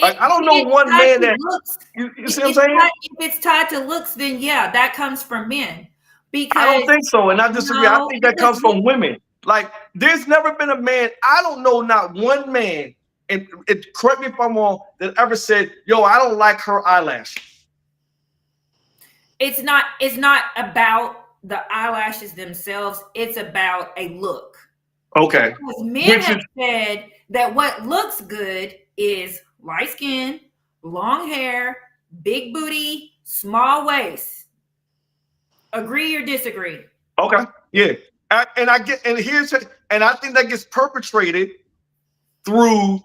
Like I don't know one man that you see what I'm saying? If it's tied to looks, then yeah, that comes from men. Because I don't think so, and I disagree. I think that comes from women. Like there's never been a man. I don't know not one man, and correct me if I'm wrong, that ever said, "Yo, I don't like her eyelashes." It's not about the eyelashes themselves. It's about a look. Okay. Because men have said that what looks good is light skin, long hair, big booty, small waist. Agree or disagree? Okay. Yeah. And I think that gets perpetrated through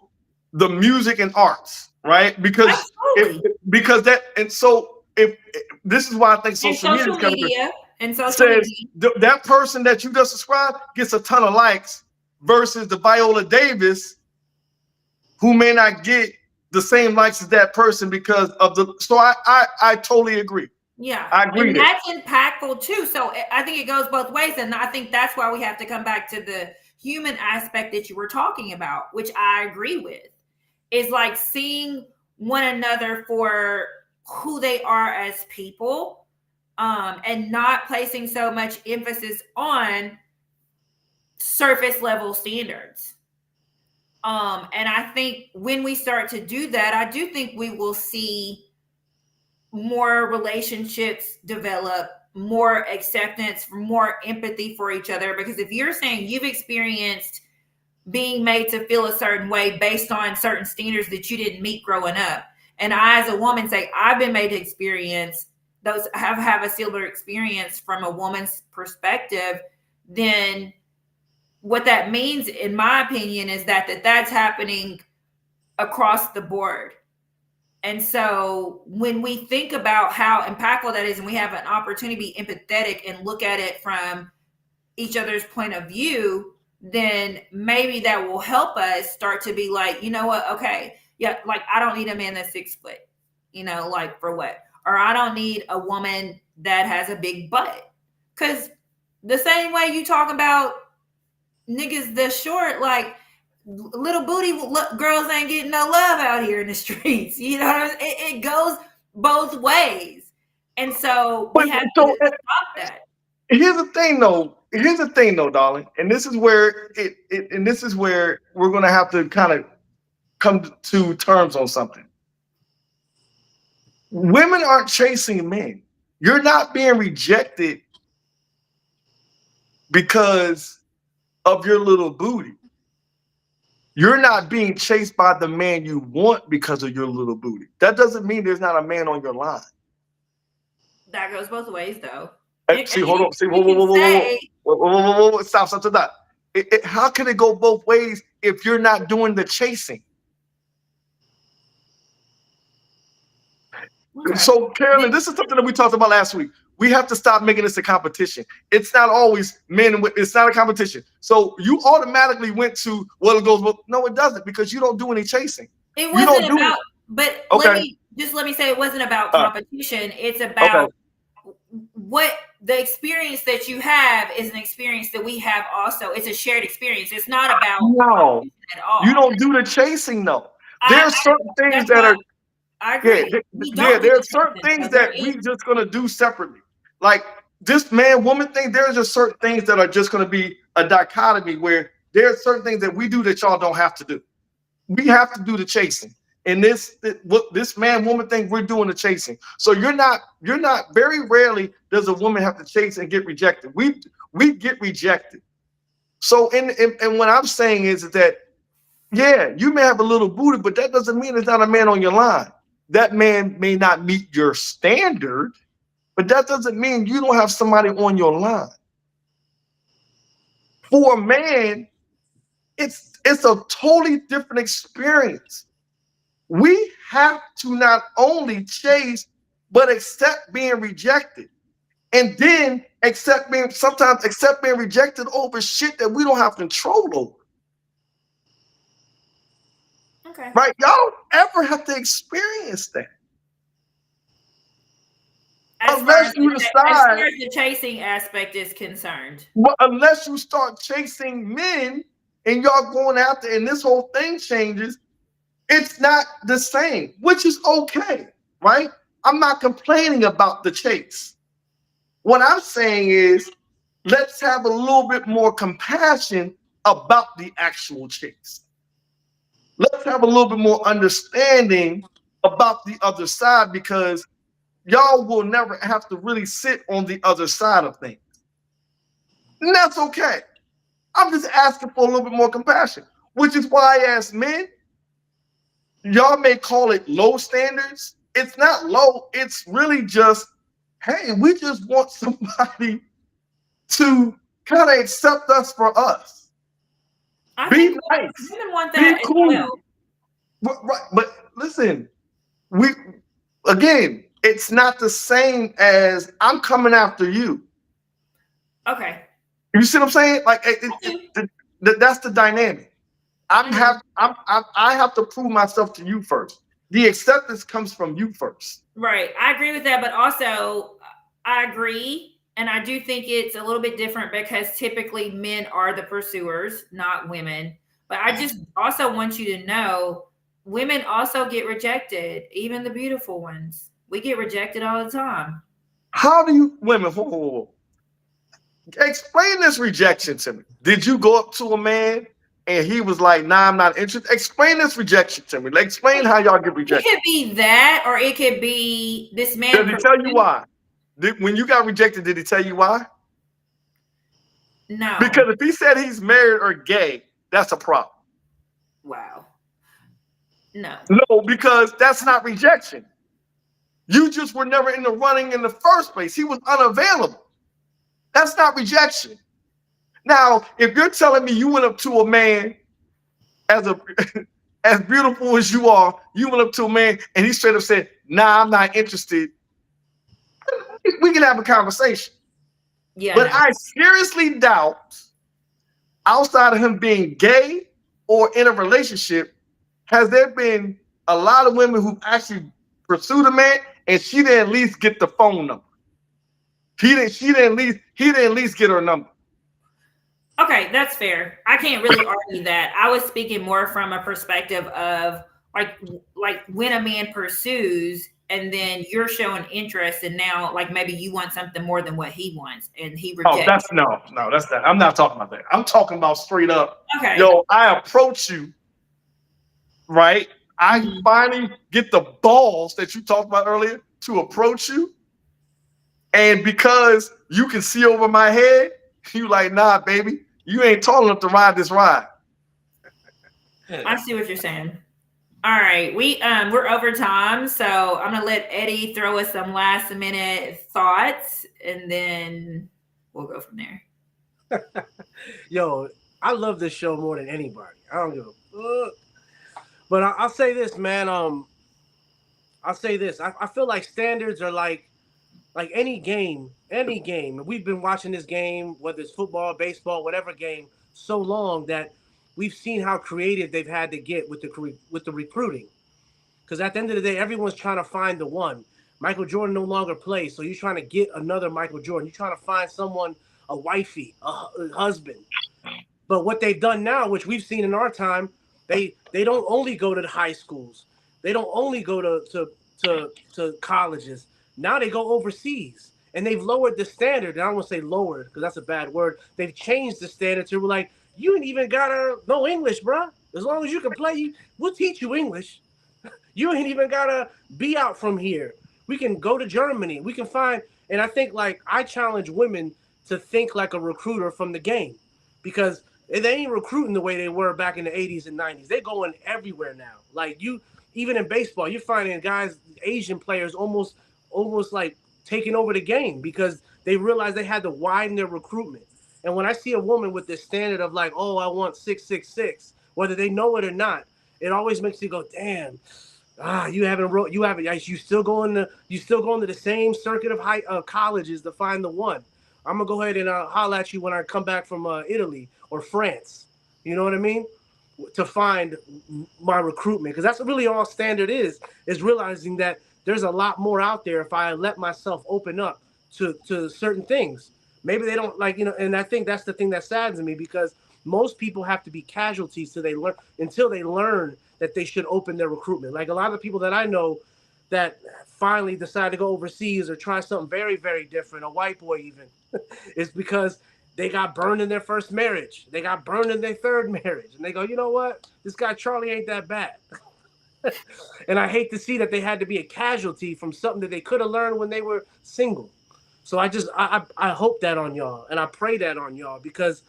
the music and arts, right? Because if this is why I think social media says that person that you just described gets a ton of likes versus the Viola Davis who may not get the same likes as that person because of the. So I totally agree. Yeah, I agree. And that's impactful too. So I think it goes both ways, and I think that's why we have to come back to the human aspect that you were talking about, which I agree with. Is like seeing one another for who they are as people, and not placing so much emphasis on surface level standards. And I think when we start to do that, I do think we will see more relationships develop, more acceptance, more empathy for each other. Because if you're saying you've experienced being made to feel a certain way based on certain standards that you didn't meet growing up, and I as a woman say I've been made to experience those, have a similar experience from a woman's perspective, then what that means, in my opinion, is that's happening across the board. And so when we think about how impactful that is, and we have an opportunity to be empathetic and look at it from each other's point of view, then maybe that will help us start to be like, you know what? Okay. Yeah. Like I don't need a man that's 6 foot, like for what? Or I don't need a woman that has a big butt. Cause the same way you talk about niggas that's short, like little booty girls ain't getting no love out here in the streets. You know what I mean? It goes both ways. And so we have to stop that. Here's the thing though, darling. And this is where we're gonna have to kind of come to terms on something. Women aren't chasing men. You're not being rejected because of your little booty. You're not being chased by the man you want because of your little booty. That doesn't mean there's not a man on your line. That goes both ways, though. See, hold on. See, You can say, Stop, stop, stop. How can it go both ways if you're not doing the chasing? okay. So, Carolyn, this is something that we talked about last week. We have to stop making this a competition. It's not always men. It's not a competition. So you automatically went to, well, it goes, well, no, it doesn't, because you don't do any chasing. It You don't wasn't do about, it. but Okay. let me say it wasn't about Uh, competition. It's Okay. about what the experience that you have is an experience that we have also. It's a shared experience. It's not about No, competition at all. you don't do the chasing, though. I, There's certain things that's that why are, I yeah, agree. We don't do there's the certain chasing, things so there that is we just gonna do separately. Like this man woman thing, there's just certain things that are just gonna be a dichotomy where there's certain things that we do that y'all don't have to do. We have to do the chasing. And this man woman thing, we're doing the chasing. So you're not very rarely does a woman have to chase and get rejected. We get rejected. So and what I'm saying is that, yeah, you may have a little booty, but that doesn't mean there's not a man on your line. That man may not meet your standard, but that doesn't mean you don't have somebody on your line. For a man, it's a totally different experience. We have to not only chase, but accept being rejected. And then sometimes accept being rejected over shit that we don't have control over. okay. Right? Y'all ever have to experience that? As Unless you far decide, as the chasing aspect is concerned. unless you start chasing men and y'all going after, and this whole thing changes, it's not the same, which is okay, right? I'm not complaining about the chase. What I'm saying is, let's have a little bit more compassion about the actual chase. Let's have a little bit more understanding about the other side, because y'all will never have to really sit on the other side of things. And that's okay. I'm just asking for a little bit more compassion, which is why I ask men, y'all may call it low standards. It's not low. It's really just, hey, we just want somebody to kind of accept us for us. I Be think nice. women want Be that as cool. well. But listen, again, it's not the same as I'm coming after you. Okay. You see what I'm saying? Like that's the dynamic. I have to prove myself to you first. The acceptance comes from you first. Right. I agree with that, but also I agree. And I do think it's a little bit different because typically men are the pursuers, not women. But I just also want you to know women also get rejected, even the beautiful ones. We get rejected all the time. How do you women? Whoa. Explain this rejection to me. Did you go up to a man and he was like, "Nah, I'm not interested"? Explain this rejection to me. Like, explain how y'all get rejected. It could be that, or it could be this man. Did he tell you why? When you got rejected, did he tell you why? No. Because if he said he's married or gay, that's a problem. Wow. No. No, because that's not rejection. You just were never in the running in the first place. He was unavailable. That's not rejection. Now, if you're telling me you went up to a man as beautiful as you are, you went up to a man and he straight up said, "Nah, I'm not interested," we can have a conversation. Yeah. But No. I seriously doubt, outside of him being gay or in a relationship, has there been a lot of women who actually pursued a man and she didn't at least get the phone number. He didn't at least get her number. Okay, that's fair. I can't really argue that. I was speaking more from a perspective of like when a man pursues and then you're showing interest, and now like maybe you want something more than what he wants and he rejects. Oh, that's that. I'm not talking about that. I'm talking about straight up. Okay. Yo, I approach you, right? I finally get the balls that you talked about earlier to approach you. And because you can see over my head, you like, "Nah, baby, you ain't tall enough to ride this ride." I see what you're saying. All right, we're over time, so I'm gonna let Eddie throw us some last minute thoughts, and then we'll go from there. Yo, I love this show more than anybody. I don't give a fuck. But I'll say this, man. I'll say this. I feel like standards are like any game, any game. We've been watching this game, whether it's football, baseball, whatever game, so long that we've seen how creative they've had to get with the recruiting. Because at the end of the day, everyone's trying to find the one. Michael Jordan no longer plays, so you're trying to get another Michael Jordan. You're trying to find someone, a wifey, a husband. But what they've done now, which we've seen in our time, they don't only go to the high schools. They don't only go to colleges. Now they go overseas. And they've lowered the standard. And I don't want to say lowered because that's a bad word. They've changed the standard to like, you ain't even gotta know English, bro. As long as you can play, we'll teach you English. You ain't even gotta be out from here. We can go to Germany. We can find, and I think like I challenge women to think like a recruiter from the game, because they ain't recruiting the way they were back in the 80s and 90s. They're going everywhere now. Like you, even in baseball, you're finding guys, Asian players, almost like taking over the game because they realized they had to widen their recruitment. And when I see a woman with this standard of like, oh, I want 666, whether they know it or not, it always makes you go, damn. You still going to the same circuit of colleges to find the one. I'm gonna go ahead and holler at you when I come back from Italy or France. You know what I mean? To find my recruitment, because that's really all standard is realizing that there's a lot more out there if I let myself open up to certain things. Maybe they don't like, and I think that's the thing that saddens me, because most people have to be casualties until they learn that they should open their recruitment. Like a lot of people that I know that finally decide to go overseas or try something very, very different, a white boy even, is because they got burned in their first marriage. They got burned in their third marriage. And they go, you know what? This guy Charlie ain't that bad. And I hate to see that they had to be a casualty from something that they could have learned when they were single. So I hope that on y'all, and I pray that on y'all, because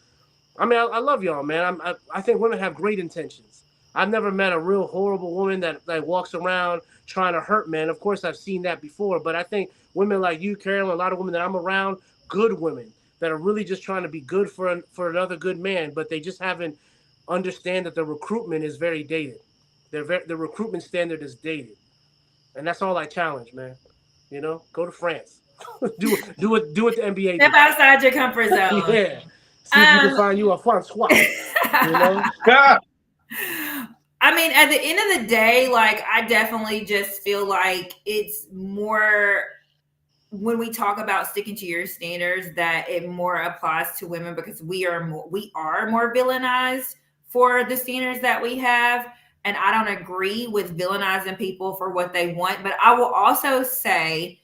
I mean, I love y'all, man. I think women have great intentions. I've never met a real horrible woman that walks around trying to hurt men. Of course, I've seen that before, but I think women like you, Carolyn, a lot of women that I'm around, good women that are really just trying to be good for another good man, but they just haven't understand that the recruitment is very dated. The recruitment standard is dated, and that's all I challenge, man. Go to France, do what the NBA Step did. outside your comfort zone. Yeah. See if you can find you a Francois. God. I mean, at the end of the day, like I definitely just feel like it's more when we talk about sticking to your standards that it more applies to women, because we are more villainized for the standards that we have. And I don't agree with villainizing people for what they want. But I will also say,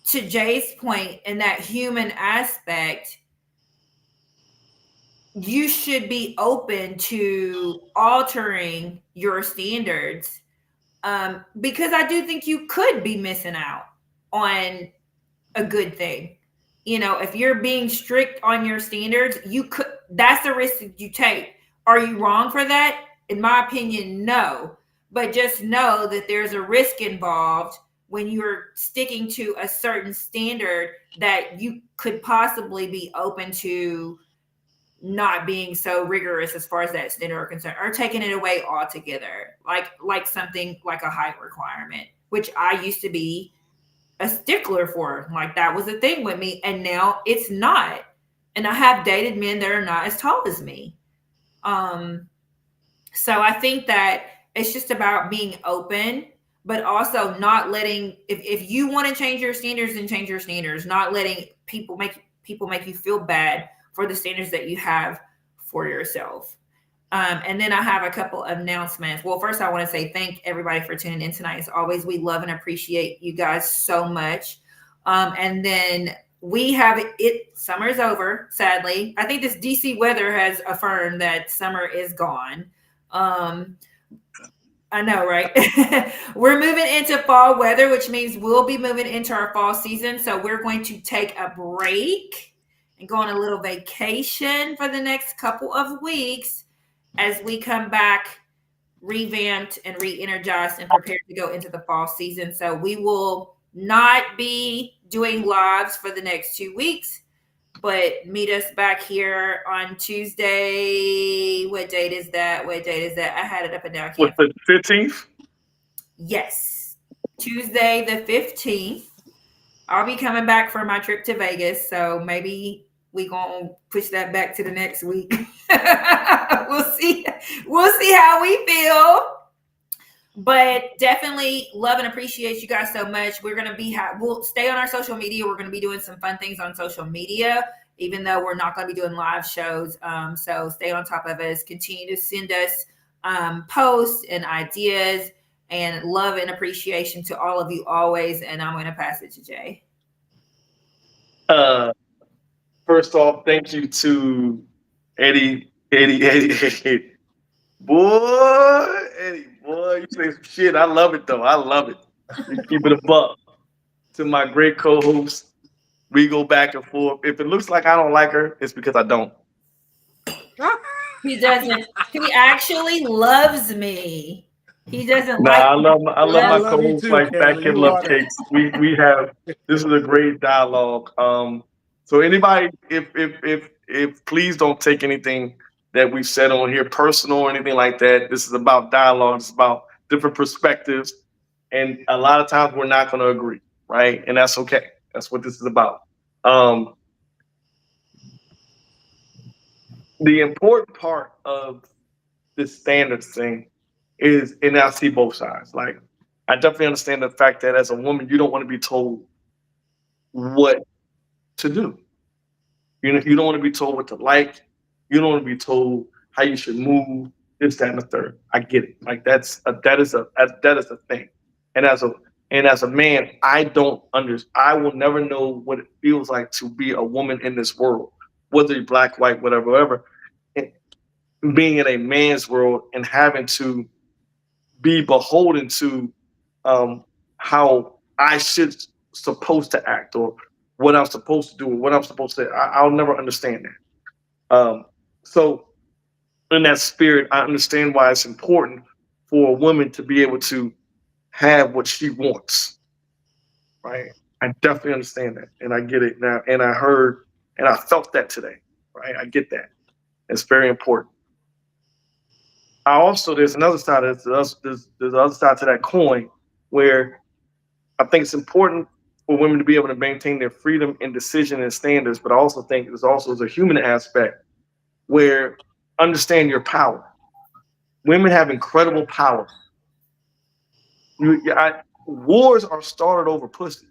to Jay's point, in that human aspect, you should be open to altering your standards, because I do think you could be missing out on a good thing. If you're being strict on your standards, that's the risk that you take. Are you wrong for that? In my opinion, no. But just know that there's a risk involved when you're sticking to a certain standard, that you could possibly be open to not being so rigorous as far as that standard are concerned, or taking it away altogether, like something like a height requirement, which I used to be a stickler for. Like that was a thing with me, and now it's not. And I have dated men that are not as tall as me. So I think that it's just about being open, but also not letting, if you want to change your standards, then change your standards, not letting people make you feel bad for the standards that you have for yourself. And then I have a couple of announcements. Well, first I want to say thank everybody for tuning in tonight. As always, we love and appreciate you guys so much. And then we have summer's over, sadly. I think this DC weather has affirmed that summer is gone. I know, right? We're moving into fall weather, which means we'll be moving into our fall season. So we're going to take a break and go on a little vacation for the next couple of weeks. as we come back revamped and re-energized and prepared to go into the fall season. So we will not be doing lives for the next 2 weeks, but meet us back here on Tuesday. What date is that? What date is that? I had it up and down. I With can't. the 15th? Yes, Tuesday the 15th. I'll be coming back for my trip to Vegas, so maybe we gonna push that back to the next week. We'll see. We'll see how we feel. But definitely love and appreciate you guys so much. We're gonna be we'll stay on our social media. We're gonna be doing some fun things on social media, even though we're not gonna be doing live shows. So stay on top of us. Continue to send us posts and ideas, and love and appreciation to all of you always. And I'm gonna pass it to Jay. Uh, First off, thank you to Eddie. Boy, Eddie, boy, you say some shit. I love it though. I love it. You keep it a buck. To my great co-host, we go back and forth. If it looks like I don't like her, it's because I don't. He doesn't. He actually loves me. He doesn't Nah, like me. I He love I my loves love you co-host too, like Kelly. Fat Kid You Love are that. Cakes. We have this is a great dialogue. So anybody, if please don't take anything that we've said on here personal or anything like that. This is about dialogue. It's about different perspectives, and a lot of times we're not going to agree, right? And that's okay. That's what this is about. Um, the important part of this standards thing is, and I see both sides. Like, I definitely understand the fact that as a woman, you don't want to be told what to do. You don't want to be told what to like. You don't want to be told how you should move. This, that, and the third. I get it. Like that is a thing. And as a man, I don't under. I will never know what it feels like to be a woman in this world, whether you're black, white, whatever, whatever. And being in a man's world and having to be beholden to um, how I should supposed to act or what I'm supposed to do or what I'm supposed to. I'll never understand that. So in that spirit, I understand why it's important for a woman to be able to have what she wants. Right? I definitely understand that, and I get it now. And I heard and I felt that today. Right? I get that. It's very important. I also there's another side of this, there's the other side to that coin where I think it's important for women to be able to maintain their freedom and decision and standards, but I also think there's also a human aspect where understand your power. Women have incredible power. Wars are started over pussy.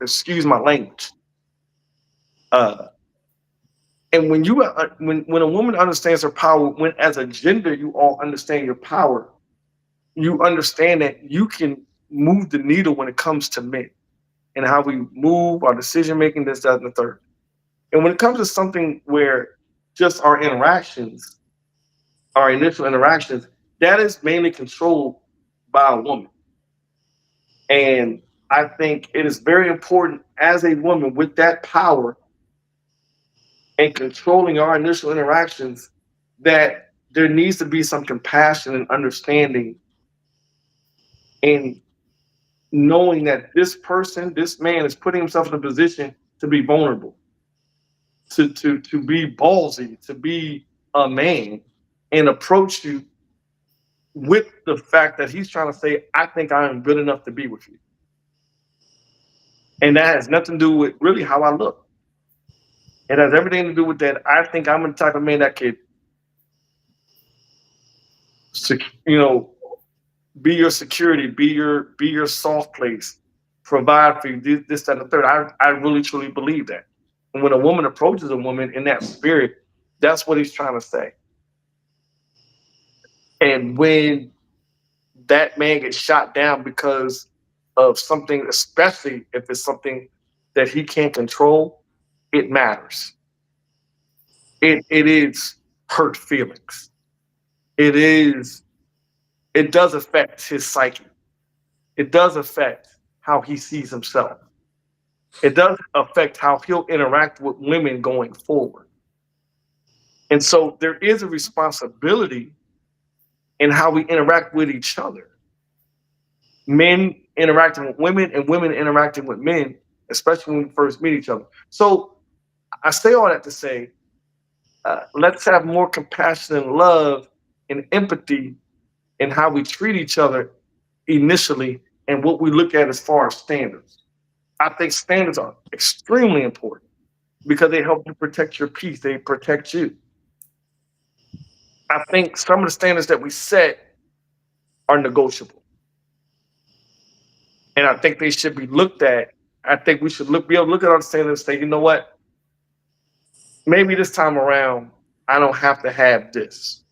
Excuse my language. Uh, and when a woman understands her power, when as a gender you all understand your power, you understand that you can move the needle when it comes to men and how we move, our decision making, this, that, and the third. And when it comes to something where just our interactions, our initial interactions, that is mainly controlled by a woman. And I think it is very important as a woman with that power and controlling our initial interactions that there needs to be some compassion and understanding and knowing that this person, this man is putting himself in a position to be vulnerable, to be ballsy, to be a man and approach you with the fact that he's trying to say, I think I am good enough to be with you. And that has nothing to do with really how I look. It has everything to do with that. I think I'm the type of man that could, you know, be your security, be your soft place, provide for you, this, that, and the third. I really truly believe that. And when a woman approaches a woman in that spirit, that's what he's trying to say. And when that man gets shot down because of something, especially if it's something that he can't control, it matters. It is hurt feelings. It is it does affect his psyche. It does affect how he sees himself. It does affect how he'll interact with women going forward. And so there is a responsibility in how we interact with each other. Men interacting with women and women interacting with men, especially when we first meet each other. So I say all that to say, let's have more compassion and love and empathy in how we treat each other initially and what we look at as far as standards. I think standards are extremely important because they help you protect your peace, they protect you. I think some of the standards that we set are negotiable. And I think they should be looked at. I think we should be able to look at our standards and say, you know what? Maybe this time around, I don't have to have this.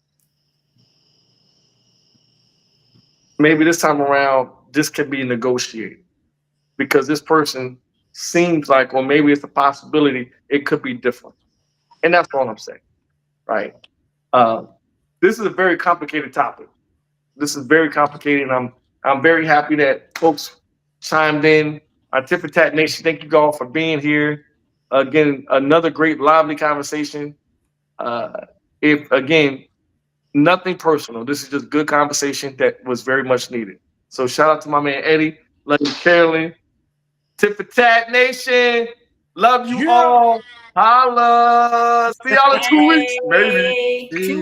Maybe this time around, this can be negotiated because this person seems like, or maybe it's a possibility, it could be different. And that's all I'm saying, right? Uh, this is a very complicated topic. This is very complicated, and I'm very happy that folks chimed in. Tip for Tat Nation, thank you all for being here. Again, another great lively conversation. Uh, if again, nothing personal. This is just good conversation that was very much needed. So shout out to my man Eddie, love you, Carolyn. Tip for Tat Nation, love you Yeah. all. Holla. See y'all in 2 weeks, maybe. Hey, 2